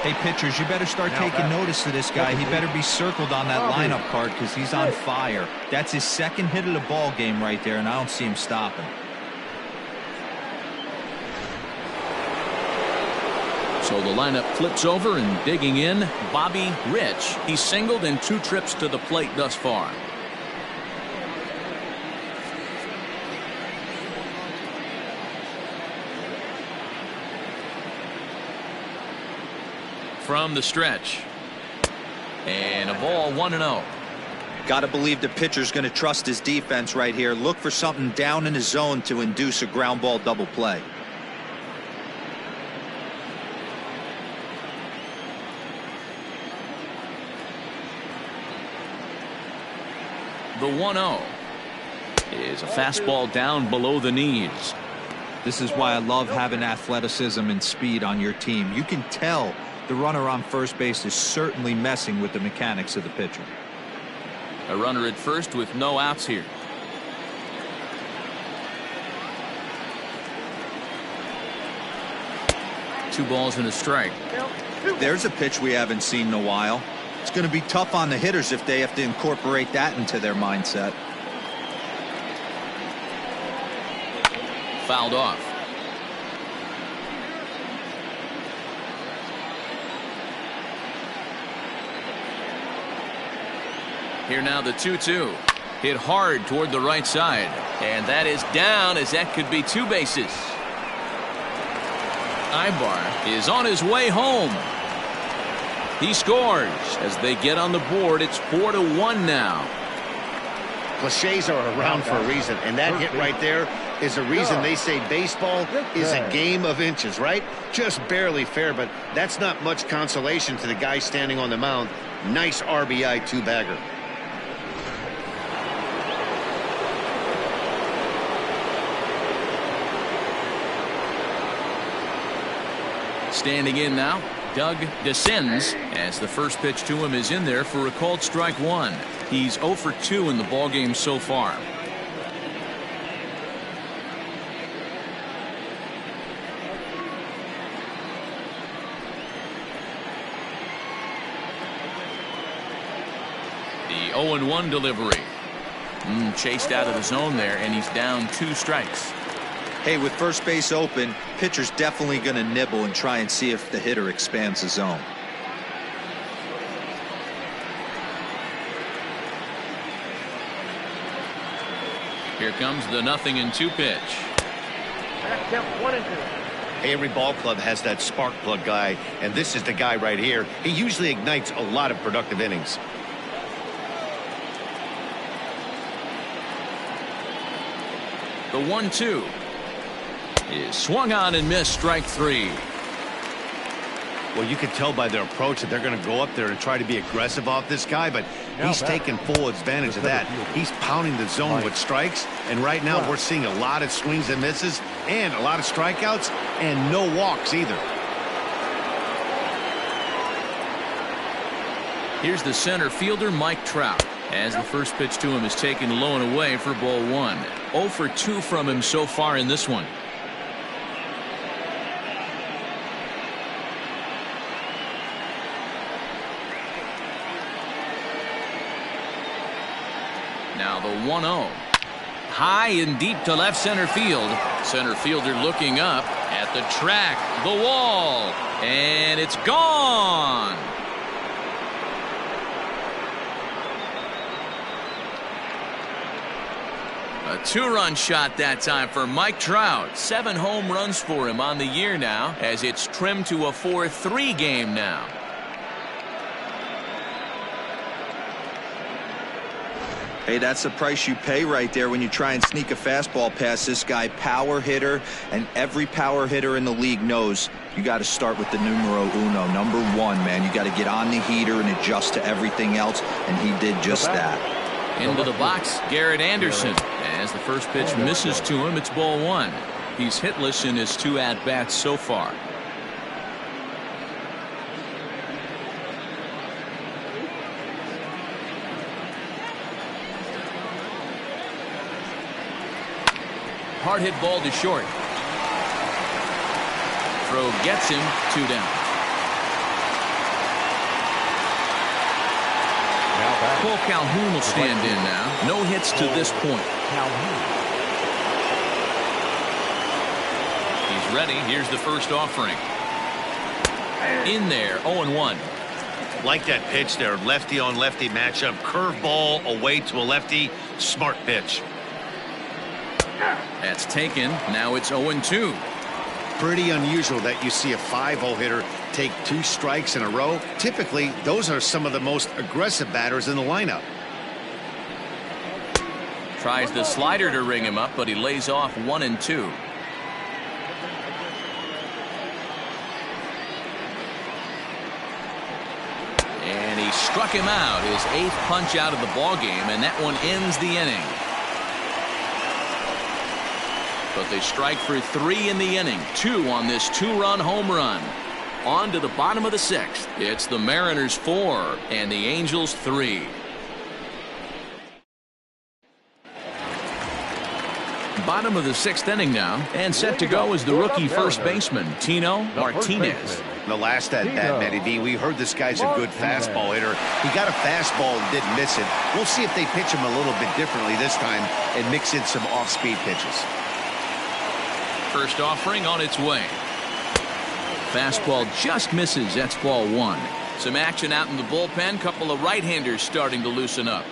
Hey, pitchers, you better start taking notice of this guy. He better be circled on that lineup card because he's on fire. That's his 2nd hit of the ball game right there, and I don't see him stopping. So the lineup flips over, and digging in, Bobby Rich. He's singled in 2 trips to the plate thus far. From the stretch. And a ball, 1-0. Got to believe the pitcher's going to trust his defense right here. Look for something down in his zone to induce a ground ball double play. The 1-0 is a fastball down below the knees. This is why I love having athleticism and speed on your team. You can tell the runner on first base is certainly messing with the mechanics of the pitcher. A runner at first with no outs here. Two balls and a strike. There's a pitch we haven't seen in a while. It's going to be tough on the hitters if they have to incorporate that into their mindset. Fouled off. Here now the 2-2. Hit hard toward the right side. And that is down, as that could be two bases. Ibar is on his way home. He scores as they get on the board. It's 4-1 now. Cliches are around for a reason, and that hit right there is a reason they say baseball is a game of inches, right? Just barely fair, but that's not much consolation to the guy standing on the mound. Nice RBI two-bagger. Standing in now, Doug descends as the first pitch to him is in there for a called strike one. He's 0 for 2 in the ballgame so far. The 0-1 delivery. Chased out of the zone there, and he's down 2 strikes. Hey, with first base open, pitcher's definitely going to nibble and try and see if the hitter expands the zone. Here comes the 0-2 pitch. Count 1-2. Hey, every ball club has that spark plug guy, and this is the guy right here. He usually ignites a lot of productive innings. The 1-2 is swung on and missed, strike 3. Well, you can tell by their approach that they're going to go up there and try to be aggressive off this guy, but he's taking full advantage of that. He's pounding the zone with strikes, and right now we're seeing a lot of swings and misses and a lot of strikeouts and no walks either. Here's the center fielder, Mike Trout, as the first pitch to him is taken low and away for ball 1. 0 for 2 from him so far in this one. Now the 1-0. High and deep to left center field. Center fielder looking up at the track, the wall, and it's gone. A 2-run shot that time for Mike Trout. 7 home runs for him on the year now, as it's trimmed to a 4-3 game now. Hey, that's the price you pay right there when you try and sneak a fastball past this guy. Power hitter, and every power hitter in the league knows you got to start with the numero uno, number 1, man. You got to get on the heater and adjust to everything else, and he did just that. Into the box, Garrett Anderson. As the first pitch misses to him, it's ball 1. He's hitless in his 2 at-bats so far. Hard hit ball to short. Throw gets him, 2 down. Cole Calhoun will stand in now. No hits to this point. He's ready. Here's the first offering. In there, 0-1. Like that pitch there, lefty on lefty matchup, curveball away to a lefty, smart pitch. That's taken. Now it's 0-2. Pretty unusual that you see a 5-0 hitter take 2 strikes in a row. Typically, those are some of the most aggressive batters in the lineup. Tries the slider to ring him up, but he lays off 1-2. And he struck him out, his 8th punch out of the ballgame, and that one ends the inning. But they strike for 3 in the inning, 2 on this 2-run home run. On to the bottom of the 6th. It's the Mariners 4 and the Angels 3. Bottom of the 6th inning now, and set to go is the rookie first baseman, Tino Martinez. The last at bat, Matty V, we heard this guy's a good fastball hitter. He got a fastball and didn't miss it. We'll see if they pitch him a little bit differently this time and mix in some off-speed pitches. First offering on its way. Fastball just misses. That's ball 1. Some action out in the bullpen. Couple of right-handers starting to loosen up.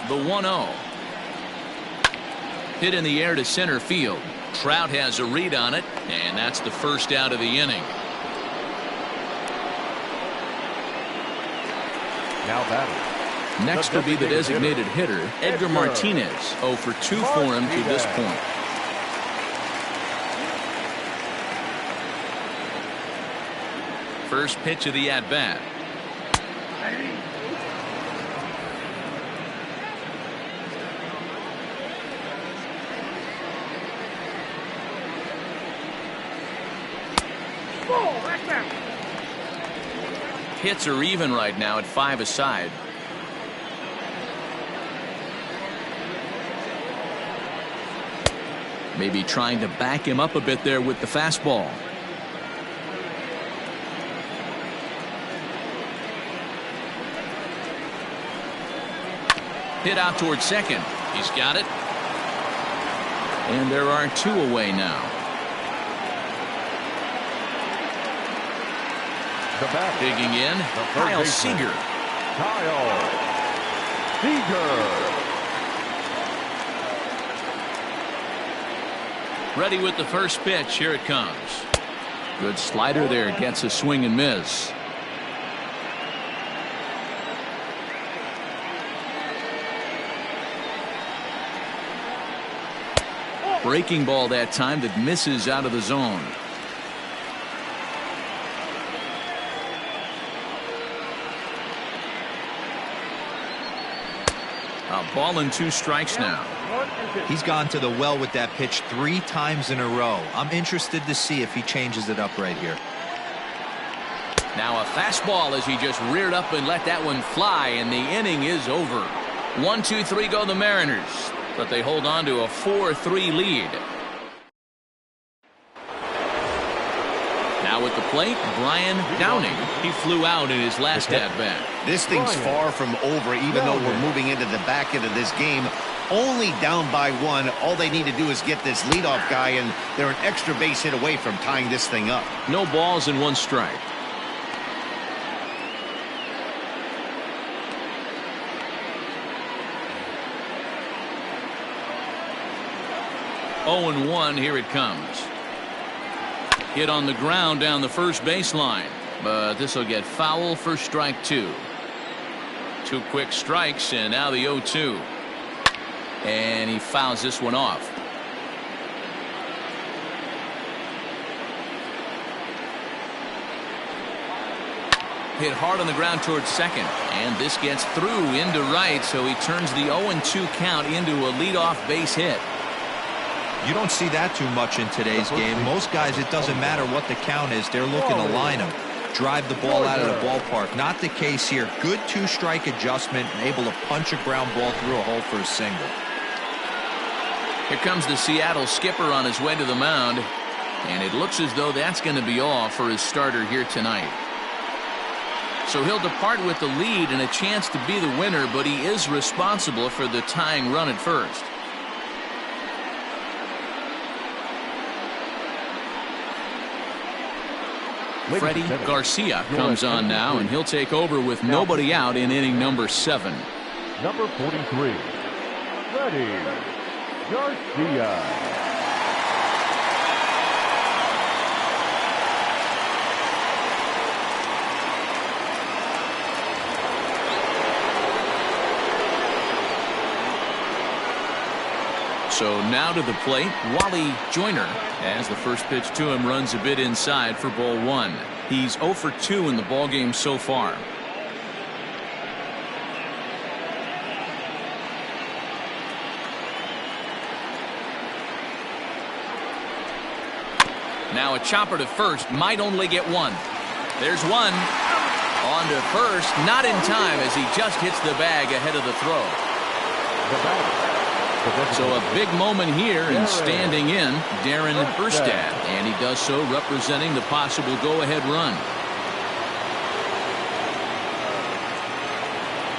The 1-0. Hit in the air to center field. Trout has a read on it, and that's the first out of the inning. Now batting. Next will be the designated hitter, Edgar Martinez. 0 for 2 for him to this point. First pitch of the at-bat. Hits are even right now at 5 aside. Maybe trying to back him up a bit there with the fastball. Hit out towards second. He's got it. And there are 2 away now. Digging in, Kyle Seager. Kyle Seager. Ready with the first pitch. Here it comes. Good slider there. Gets a swing and miss. Breaking ball that time that misses out of the zone. A ball and 2 strikes now. He's gone to the well with that pitch 3 times in a row. I'm interested to see if he changes it up right here. Now a fastball as he just reared up and let that one fly, and the inning is over. 1-2-3 go the Mariners, but they hold on to a 4-3 lead. Now at the plate, Brian Downing. He flew out in his last at-bat. This thing's far from over, even though we're moving into the back end of this game. Only down by 1. All they need to do is get this leadoff guy, and they're an extra base hit away from tying this thing up. No balls and 1 strike. Oh and 1. Here it comes. Hit on the ground down the first baseline, but this will get foul for strike 2. 2 quick strikes, and now the 0-2. And he fouls this one off. Hit hard on the ground towards second, and this gets through into right, so he turns the 0-2 count into a leadoff base hit. You don't see that too much in today's game. Most guys, it doesn't matter what the count is. They're looking to line them, drive the ball out of the ballpark. Not the case here. Good 2-strike adjustment and able to punch a ground ball through a hole for a single. Here comes the Seattle skipper on his way to the mound, and it looks as though that's going to be all for his starter here tonight. So he'll depart with the lead and a chance to be the winner, but he is responsible for the tying run at first. Freddie Garcia comes on now, and he'll take over with nobody out in inning number 7. Number 43, Freddie Garcia. So now to the plate, Wally Joyner, as the first pitch to him runs a bit inside for ball 1. He's 0 for 2 in the ballgame so far. Now a chopper to first, might only get one. There's one. On to first, not in time as he just hits the bag ahead of the throw. So a big moment here in standing in Darren Erstad, and he does so representing the possible go-ahead run.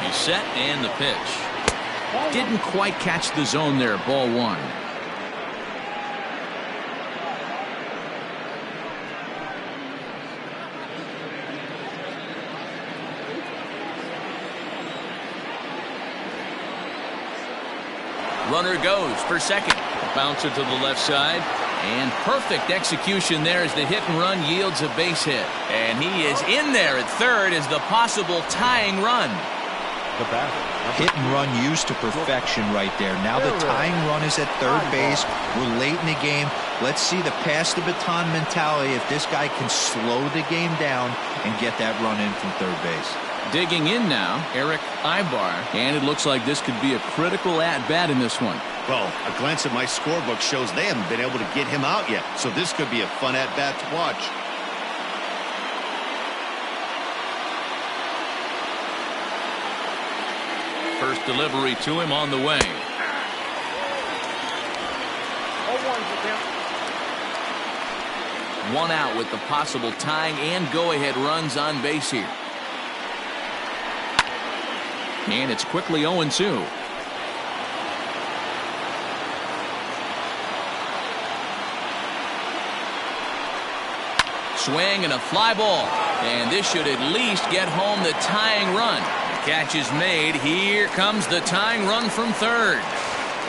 He's set and the pitch. Didn't quite catch the zone there, ball 1. Runner goes for second. Bouncer to the left side. And perfect execution there as the hit and run yields a base hit. And he is in there at third as the possible tying run. Hit and run used to perfection right there. Now the tying run is at third base. We're late in the game. Let's see the pass the baton mentality if this guy can slow the game down and get that run in from third base. Digging in now, Eric Ibar, and it looks like this could be a critical at-bat in this one. Well, a glance at my scorebook shows they haven't been able to get him out yet, so this could be a fun at-bat to watch. First delivery to him on the way. 1 out with the possible tying and go-ahead runs on base here. And it's quickly 0-2. Swing and a fly ball. And this should at least get home the tying run. The catch is made. Here comes the tying run from third.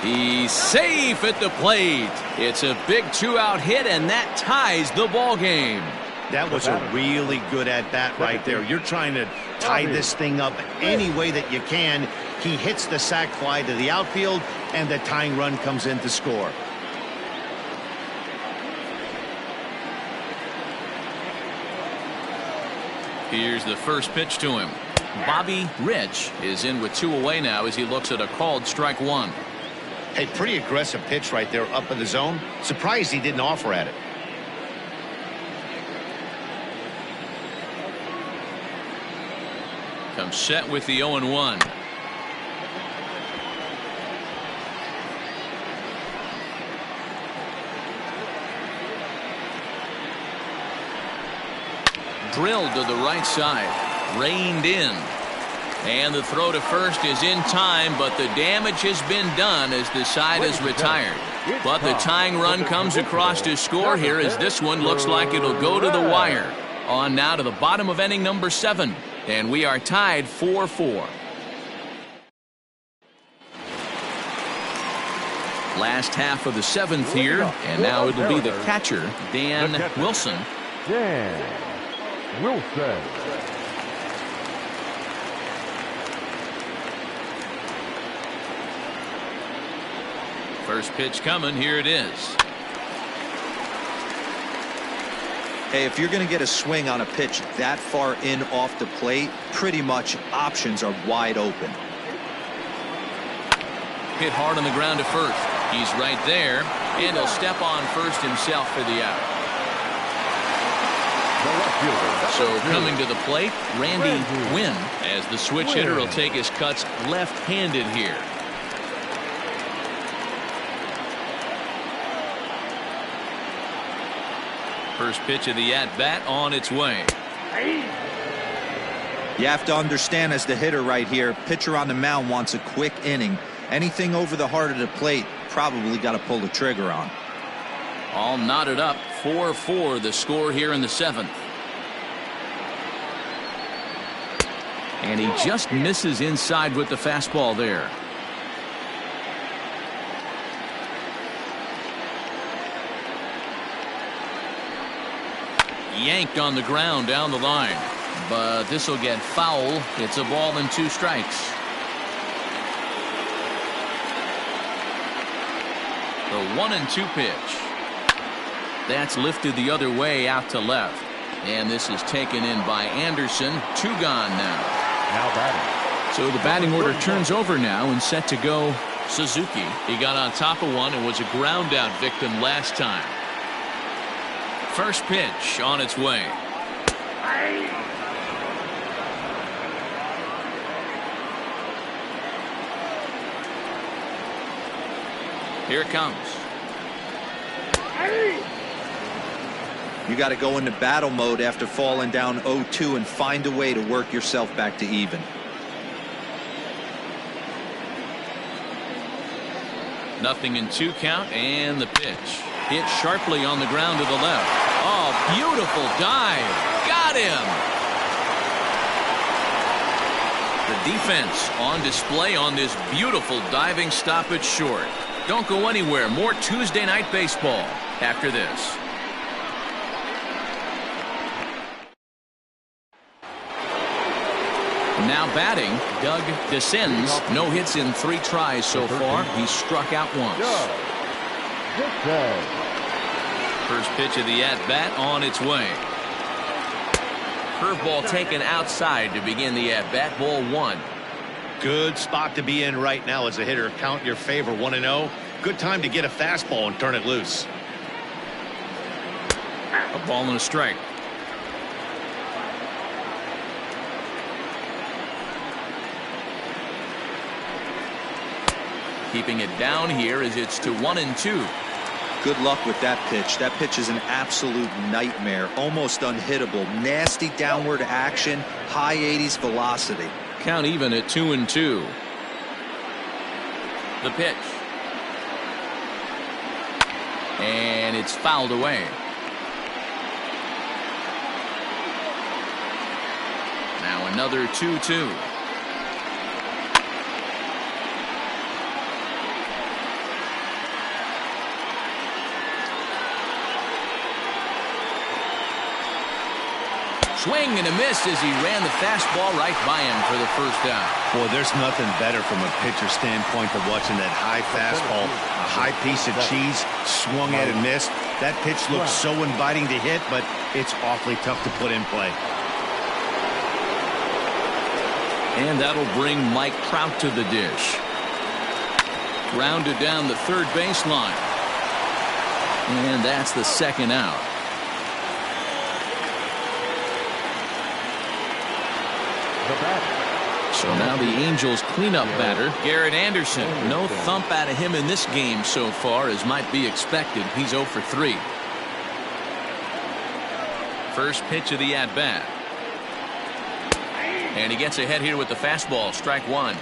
He's safe at the plate. It's a big 2-out hit, and that ties the ball game. That was a really good at-bat right there. You're trying to tie this thing up any way that you can. He hits the sac fly to the outfield, and the tying run comes in to score. Here's the first pitch to him. Bobby Rich is in with 2 away now as he looks at a called strike 1. Hey, pretty aggressive pitch right there up in the zone. Surprised he didn't offer at it. Comes set with the 0-1. Drilled to the right side. Reined in. And the throw to first is in time, but the damage has been done as the side is retired. But the tying run comes across to score here as this one looks like it'll go to the wire. On now to the bottom of inning number 7. And we are tied 4-4. Last half of the 7th here, and now it'll be the catcher, Dan Wilson. Dan Wilson. First pitch coming, here it is. Hey, if you're going to get a swing on a pitch that far in off the plate, pretty much options are wide open. Hit hard on the ground to first. He's right there, and he'll step on first himself for the out. So coming to the plate, Randy Wynn, as the switch hitter will take his cuts left-handed here. First pitch of the at-bat on its way. You have to understand as the hitter right here, pitcher on the mound wants a quick inning. Anything over the heart of the plate, probably got to pull the trigger on. All knotted up, 4-4 the score here in the 7th. And he just misses inside with the fastball there. Yanked on the ground down the line, but this will get foul. It's a ball and 2 strikes. The 1-2 pitch. That's lifted the other way out to left. And this is taken in by Anderson. 2 gone now. Now batting. So the batting order turns over now and set to go Suzuki. He got on top of one and was a ground out victim last time. First pitch on its way. Here it comes. You got to go into battle mode after falling down 0-2 and find a way to work yourself back to even. Nothing in 2 count, and the pitch hit sharply on the ground to the left. Oh, beautiful dive. Got him. The defense on display on this beautiful diving stoppage short. Don't go anywhere. More Tuesday night baseball after this. Now batting, Doug descends. No hits in 3 tries so far. He's struck out once. First pitch of the at-bat on its way. Curveball taken outside to begin the at-bat. Ball 1. Good spot to be in right now as a hitter. Count in your favor. 1-0. Good time to get a fastball and turn it loose. A ball and a strike. Keeping it down here as it's to 1-2. Good luck with that pitch. That pitch is an absolute nightmare. Almost unhittable. Nasty downward action. High 80s velocity. Count even at 2-2. The pitch. And it's fouled away. Now another 2-2. Swing and a miss as he ran the fastball right by him for the first out. Boy, there's nothing better from a pitcher standpoint than watching that high fastball, a high piece of cheese, swung at and missed. That pitch looks so inviting to hit, but it's awfully tough to put in play. And that'll bring Mike Trout to the dish. Grounded down the third baseline. And that's the second out. So now the Angels cleanup batter, Garrett Anderson. No thump out of him in this game so far, as might be expected. He's 0 for 3. First pitch of the at-bat. And he gets ahead here with the fastball. Strike 1.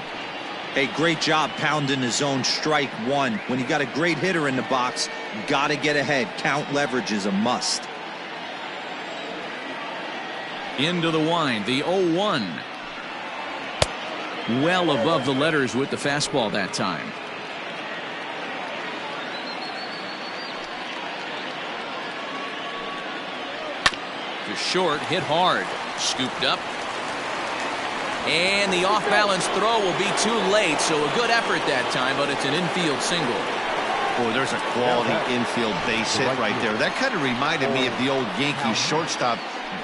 Hey, great job pounding the zone. Strike 1. When you got a great hitter in the box, got to get ahead. Count leverage is a must. Into the wind, the 0-1. Well above the letters with the fastball that time. To short, hit hard. Scooped up. And the off-balance throw will be too late, so a good effort that time, but it's an infield single. Boy, there's a quality infield base hit right there. That kind of reminded me of the old Yankees shortstop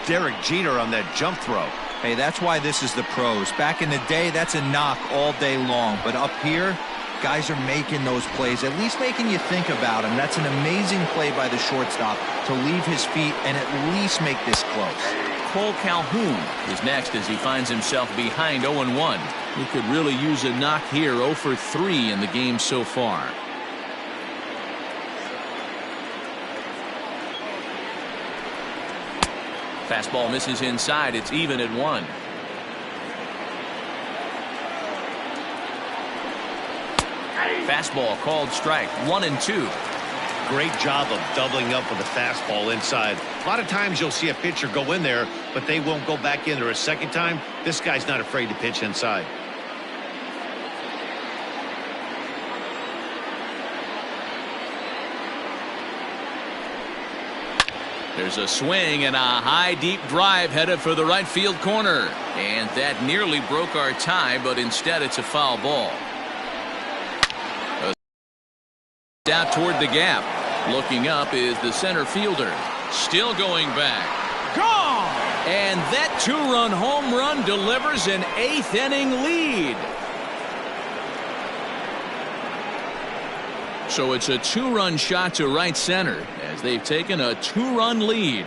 Derek Jeter on that jump throw. Hey, that's why this is the pros. Back in the day, that's a knock all day long. But up here, guys are making those plays, at least making you think about them. That's an amazing play by the shortstop to leave his feet and at least make this close. Cole Calhoun is next as he finds himself behind 0-1. He could really use a knock here. 0 for 3 in the game so far. Fastball misses inside. It's even at 1. Fastball called strike. 1-2. Great job of doubling up with a fastball inside. A lot of times you'll see a pitcher go in there, but they won't go back in there a second time. This guy's not afraid to pitch inside. There's a swing and a high deep drive headed for the right field corner. And that nearly broke our tie, but instead it's a foul ball. Out toward the gap. Looking up is the center fielder. Still going back. Gone! And that two-run home run delivers an 8th inning lead. So it's a two-run shot to right center as they've taken a two-run lead.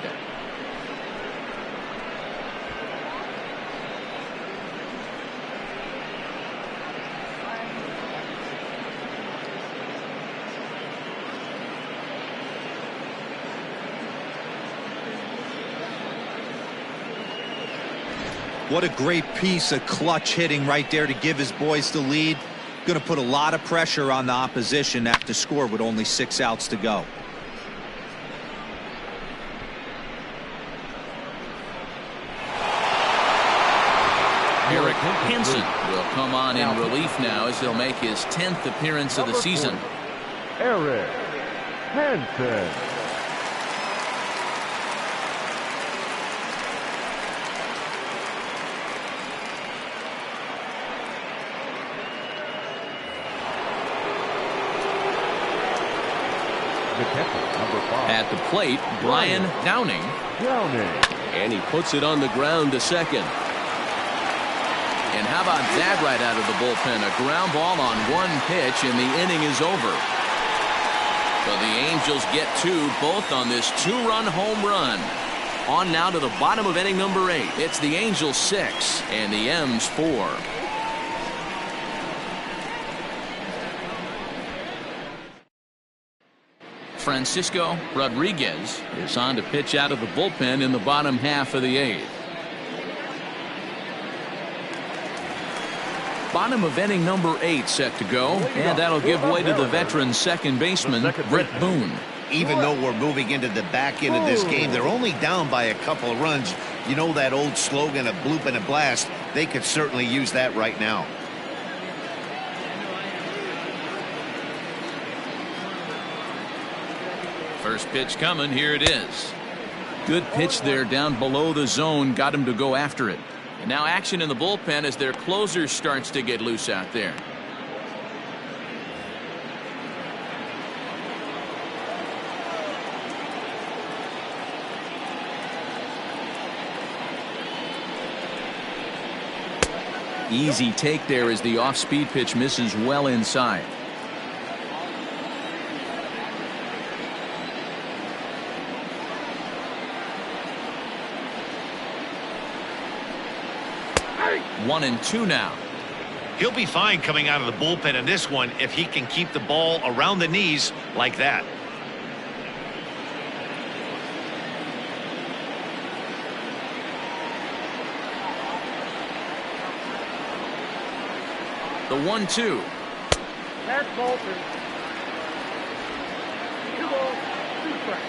What a great piece of clutch hitting right there to give his boys the lead. Going to put a lot of pressure on the opposition after score with only 6 outs to go. Eric Hansen will come on in relief now as he'll make his 10th appearance of the season. Eric Hansen. At the plate, Brian Downing. And he puts it on the ground to second. And how about that right out of the bullpen? A ground ball on one pitch, and the inning is over. So the Angels get 2, both on this two-run home run. On now to the bottom of inning number 8. It's the Angels 6 and the M's 4. Francisco Rodriguez is on to pitch out of the bullpen in the bottom half of the 8th. Bottom of inning number 8 set to go, and that'll give way to the veteran second baseman Brett Boone. Even though we're moving into the back end of this game, they're only down by a couple of runs. You know that old slogan, a bloop and a blast. They could certainly use that right now. First pitch coming. Here it is. Good pitch there down below the zone. Got him to go after it. And now action in the bullpen as their closer starts to get loose out there. Easy take there as the off-speed pitch misses well inside. One and two now. He'll be fine coming out of the bullpen in this one if he can keep the ball around the knees like that. The 1-2. That's Bolton. 2 balls, 2 strikes.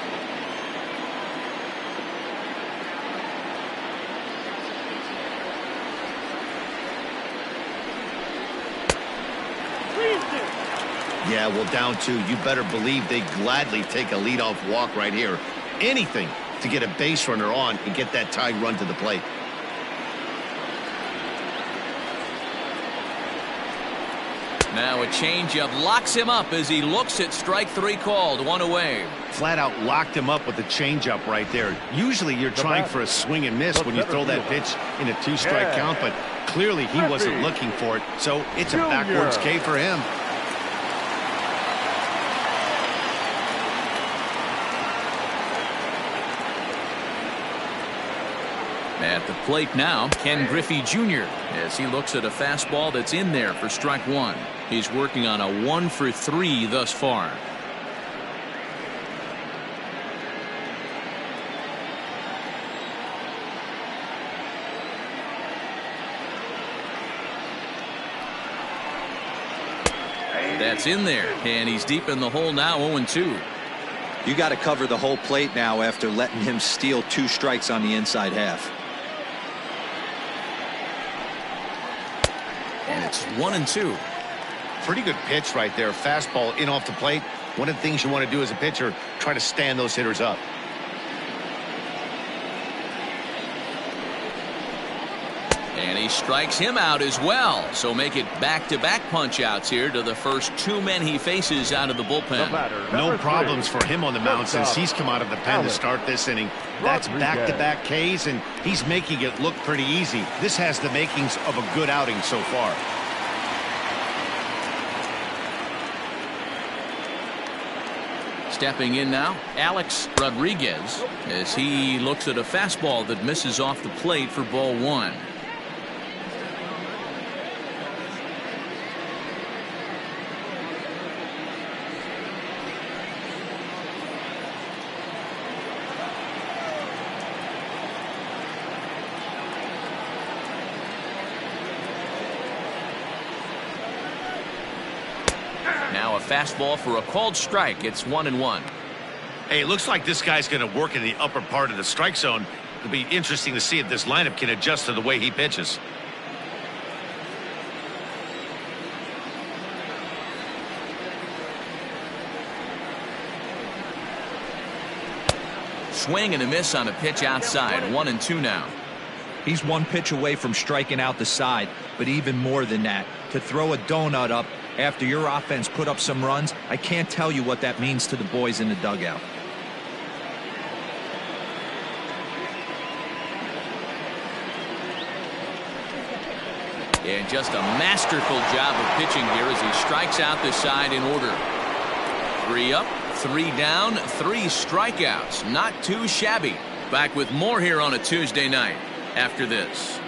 Yeah, well, down 2. You better believe they gladly take a leadoff walk right here. Anything to get a base runner on and get that tie run to the plate. Now a changeup locks him up as he looks at strike 3 called. 1 away. Flat out locked him up with the changeup right there. Usually you're trying for a swing and miss when you throw that pitch in a 2-strike count, but clearly he wasn't looking for it, so it's a backwards K for him. At the plate now, Ken Griffey Jr. as he looks at a fastball that's in there for strike 1. He's working on a 1 for 3 thus far. That's in there, and he's deep in the hole now. 0-2. You got to cover the whole plate now after letting him steal 2 strikes on the inside half. And it's 1-2. Pretty good pitch right there. Fastball in off the plate. One of the things you want to do as a pitcher, try to stand those hitters up. And he strikes him out as well. So make it back-to-back punch-outs here to the first 2 men he faces out of the bullpen. No problems for him on the mound since he's come out of the pen to start this inning. That's back-to-back Ks, and he's making it look pretty easy. This has the makings of a good outing so far. Stepping in now, Alex Rodriguez, as he looks at a fastball that misses off the plate for ball 1. Now a fastball for a called strike. It's 1-1. Hey, it looks like this guy's going to work in the upper part of the strike zone. It'll be interesting to see if this lineup can adjust to the way he pitches. Swing and a miss on a pitch outside. 1-2 now. He's 1 pitch away from striking out the side, but even more than that, to throw a donut up after your offense put up some runs, I can't tell you what that means to the boys in the dugout. And just a masterful job of pitching here as he strikes out the side in order. 3 up, 3 down, 3 strikeouts. Not too shabby. Back with more here on a Tuesday night after this.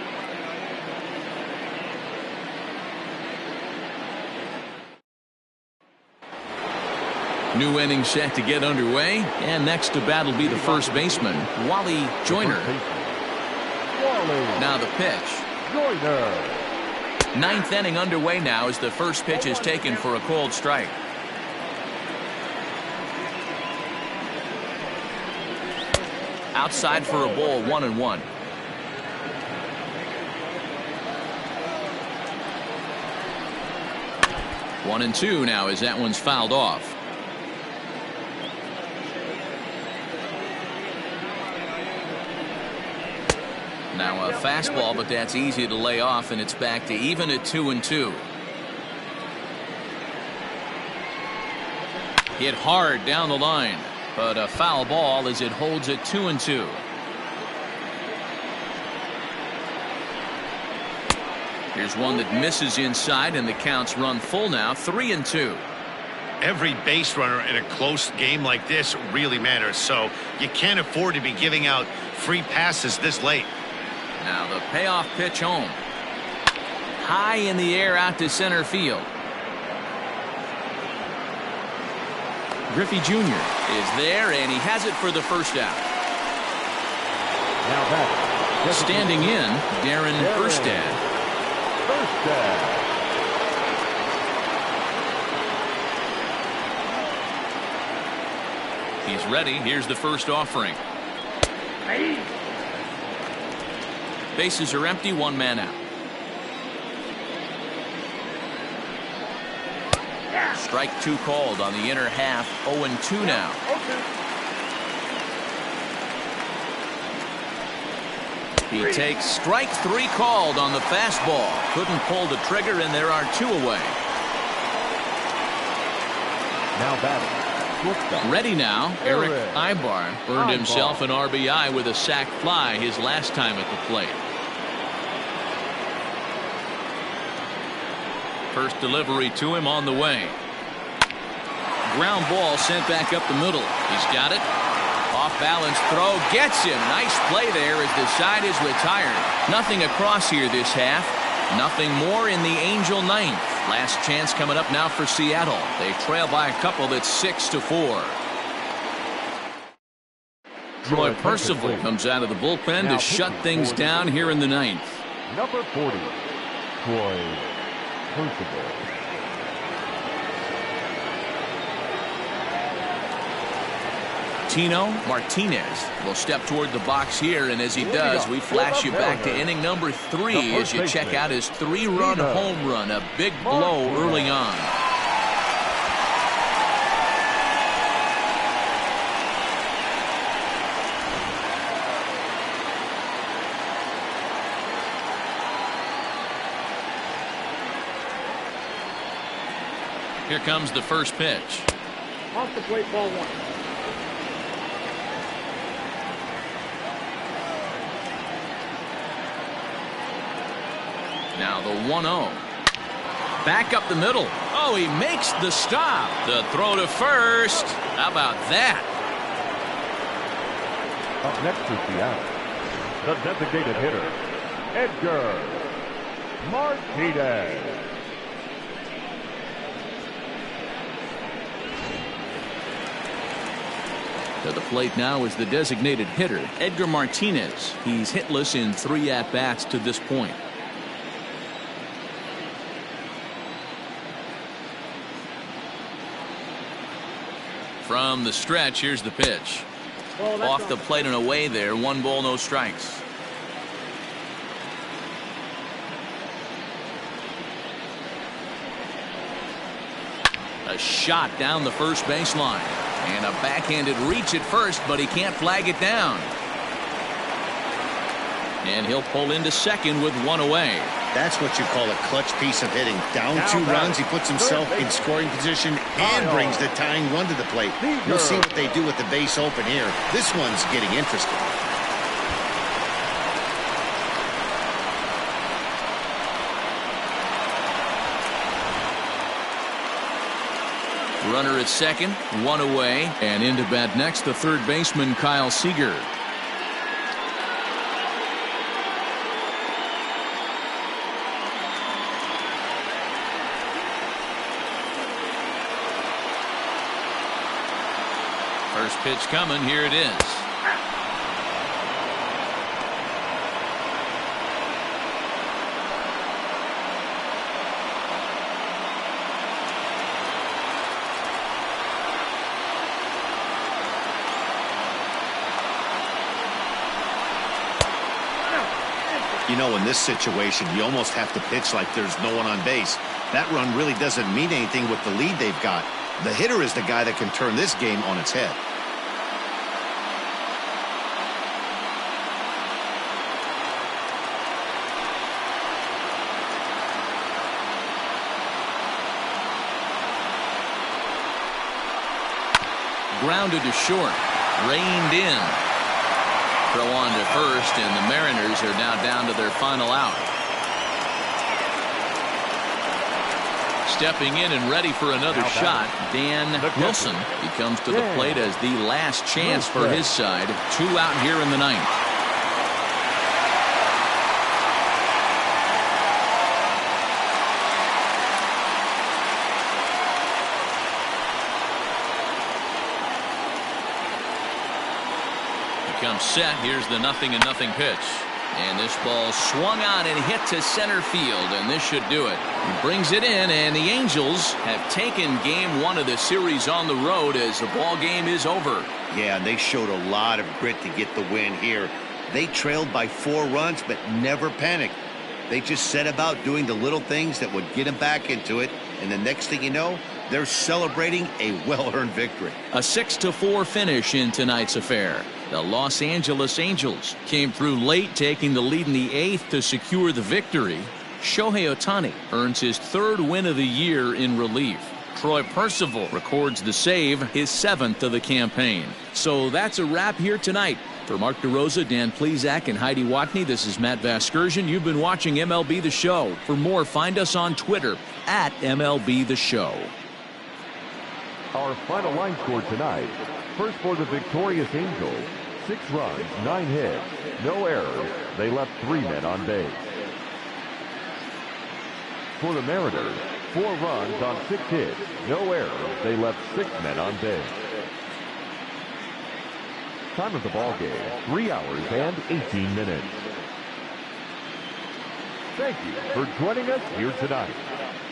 New inning set to get underway, and next to bat will be the first baseman, Wally Joyner. Now the pitch. 9th inning underway now as the first pitch is taken for a called strike. Outside for a ball, 1-1. One and two now as that one's fouled off. Now a fastball, but that's easy to lay off, and it's back to even at 2-2. Hit hard down the line, but a foul ball as it holds at 2-2. Here's one that misses inside, and the count's run full now, 3-2. Every base runner in a close game like this really matters, so you can't afford to be giving out free passes this late. Now the payoff pitch home. High in the air out to center field. Griffey Jr. is there, and he has it for the first out. Now back. Standing in, Darren Erstad. He's ready. Here's the first offering. Bases are empty, 1 man out. Strike 2 called on the inner half, 0-2 now. He takes strike 3 called on the fastball. Couldn't pull the trigger, and there are 2 away. Now batting. Ready now, Eric Ibar earned himself an RBI with a sac fly his last time at the plate. First delivery to him on the way. Ground ball sent back up the middle. He's got it. Off balance throw gets him. Nice play there as the side is retired. Nothing across here this half. Nothing more in the Angel 9th. Last chance coming up now for Seattle. They trail by a couple. That's 6-4. Troy Percival comes out of the bullpen to shut things down here in the 9th. Number 40, Troy Percival. Tino Martinez will step toward the box here, and as he does, we flash you back to inning number 3 as you check out his 3-run home run, a big blow early on. Here comes the first pitch. Off the plate, ball 1. Now the 1-0. Back up the middle. Oh, he makes the stop. The throw to first. How about that? Up next to Seattle, the designated hitter, Edgar Martinez. To the plate now is the designated hitter, Edgar Martinez. He's hitless in 3 at-bats to this point. From the stretch, here's the pitch. Off the plate and away there. 1 ball, no strikes. A shot down the first baseline. And a backhanded reach at first, but he can't flag it down. And he'll pull into second with 1 away. That's what you call a clutch piece of hitting. Down 2 runs, he puts himself in scoring position and brings the tying run to the plate. We'll see what they do with the base open here. This one's getting interesting. Runner at second, 1 away, and into bat next, the third baseman, Kyle Seager. First pitch coming. Here it is. You know, in this situation, you almost have to pitch like there's no one on base. That run really doesn't mean anything with the lead they've got. The hitter is the guy that can turn this game on its head. Grounded to short. Reined in. Throw on to first, and the Mariners are now down to their final out. Stepping in and ready for another shot, Dan Wilson. He comes to the plate as the last chance for his side. 2 out here in the 9th. Comes set. Here's the 0-0 pitch. And this ball swung on and hit to center field, and this should do it. He brings it in, and the Angels have taken game 1 of the series on the road as the ball game is over. Yeah, and they showed a lot of grit to get the win here. They trailed by 4 runs, but never panicked. They just set about doing the little things that would get them back into it, and the next thing you know, they're celebrating a well-earned victory. A 6-4 finish in tonight's affair. The Los Angeles Angels came through late, taking the lead in the 8th to secure the victory. Shohei Ohtani earns his 3rd win of the year in relief. Troy Percival records the save, his 7th of the campaign. So that's a wrap here tonight. For Mark DeRosa, Dan Plesac, and Heidi Watney, this is Matt Vasgersian. You've been watching MLB The Show. For more, find us on Twitter at MLB The Show. Our final line score tonight. First for the victorious Angels, 6 runs, 9 hits, no errors. They left 3 men on base. For the Mariners, 4 runs on 6 hits, no errors. They left 6 men on base. Time of the ball game, 3 hours and 18 minutes. Thank you for joining us here tonight.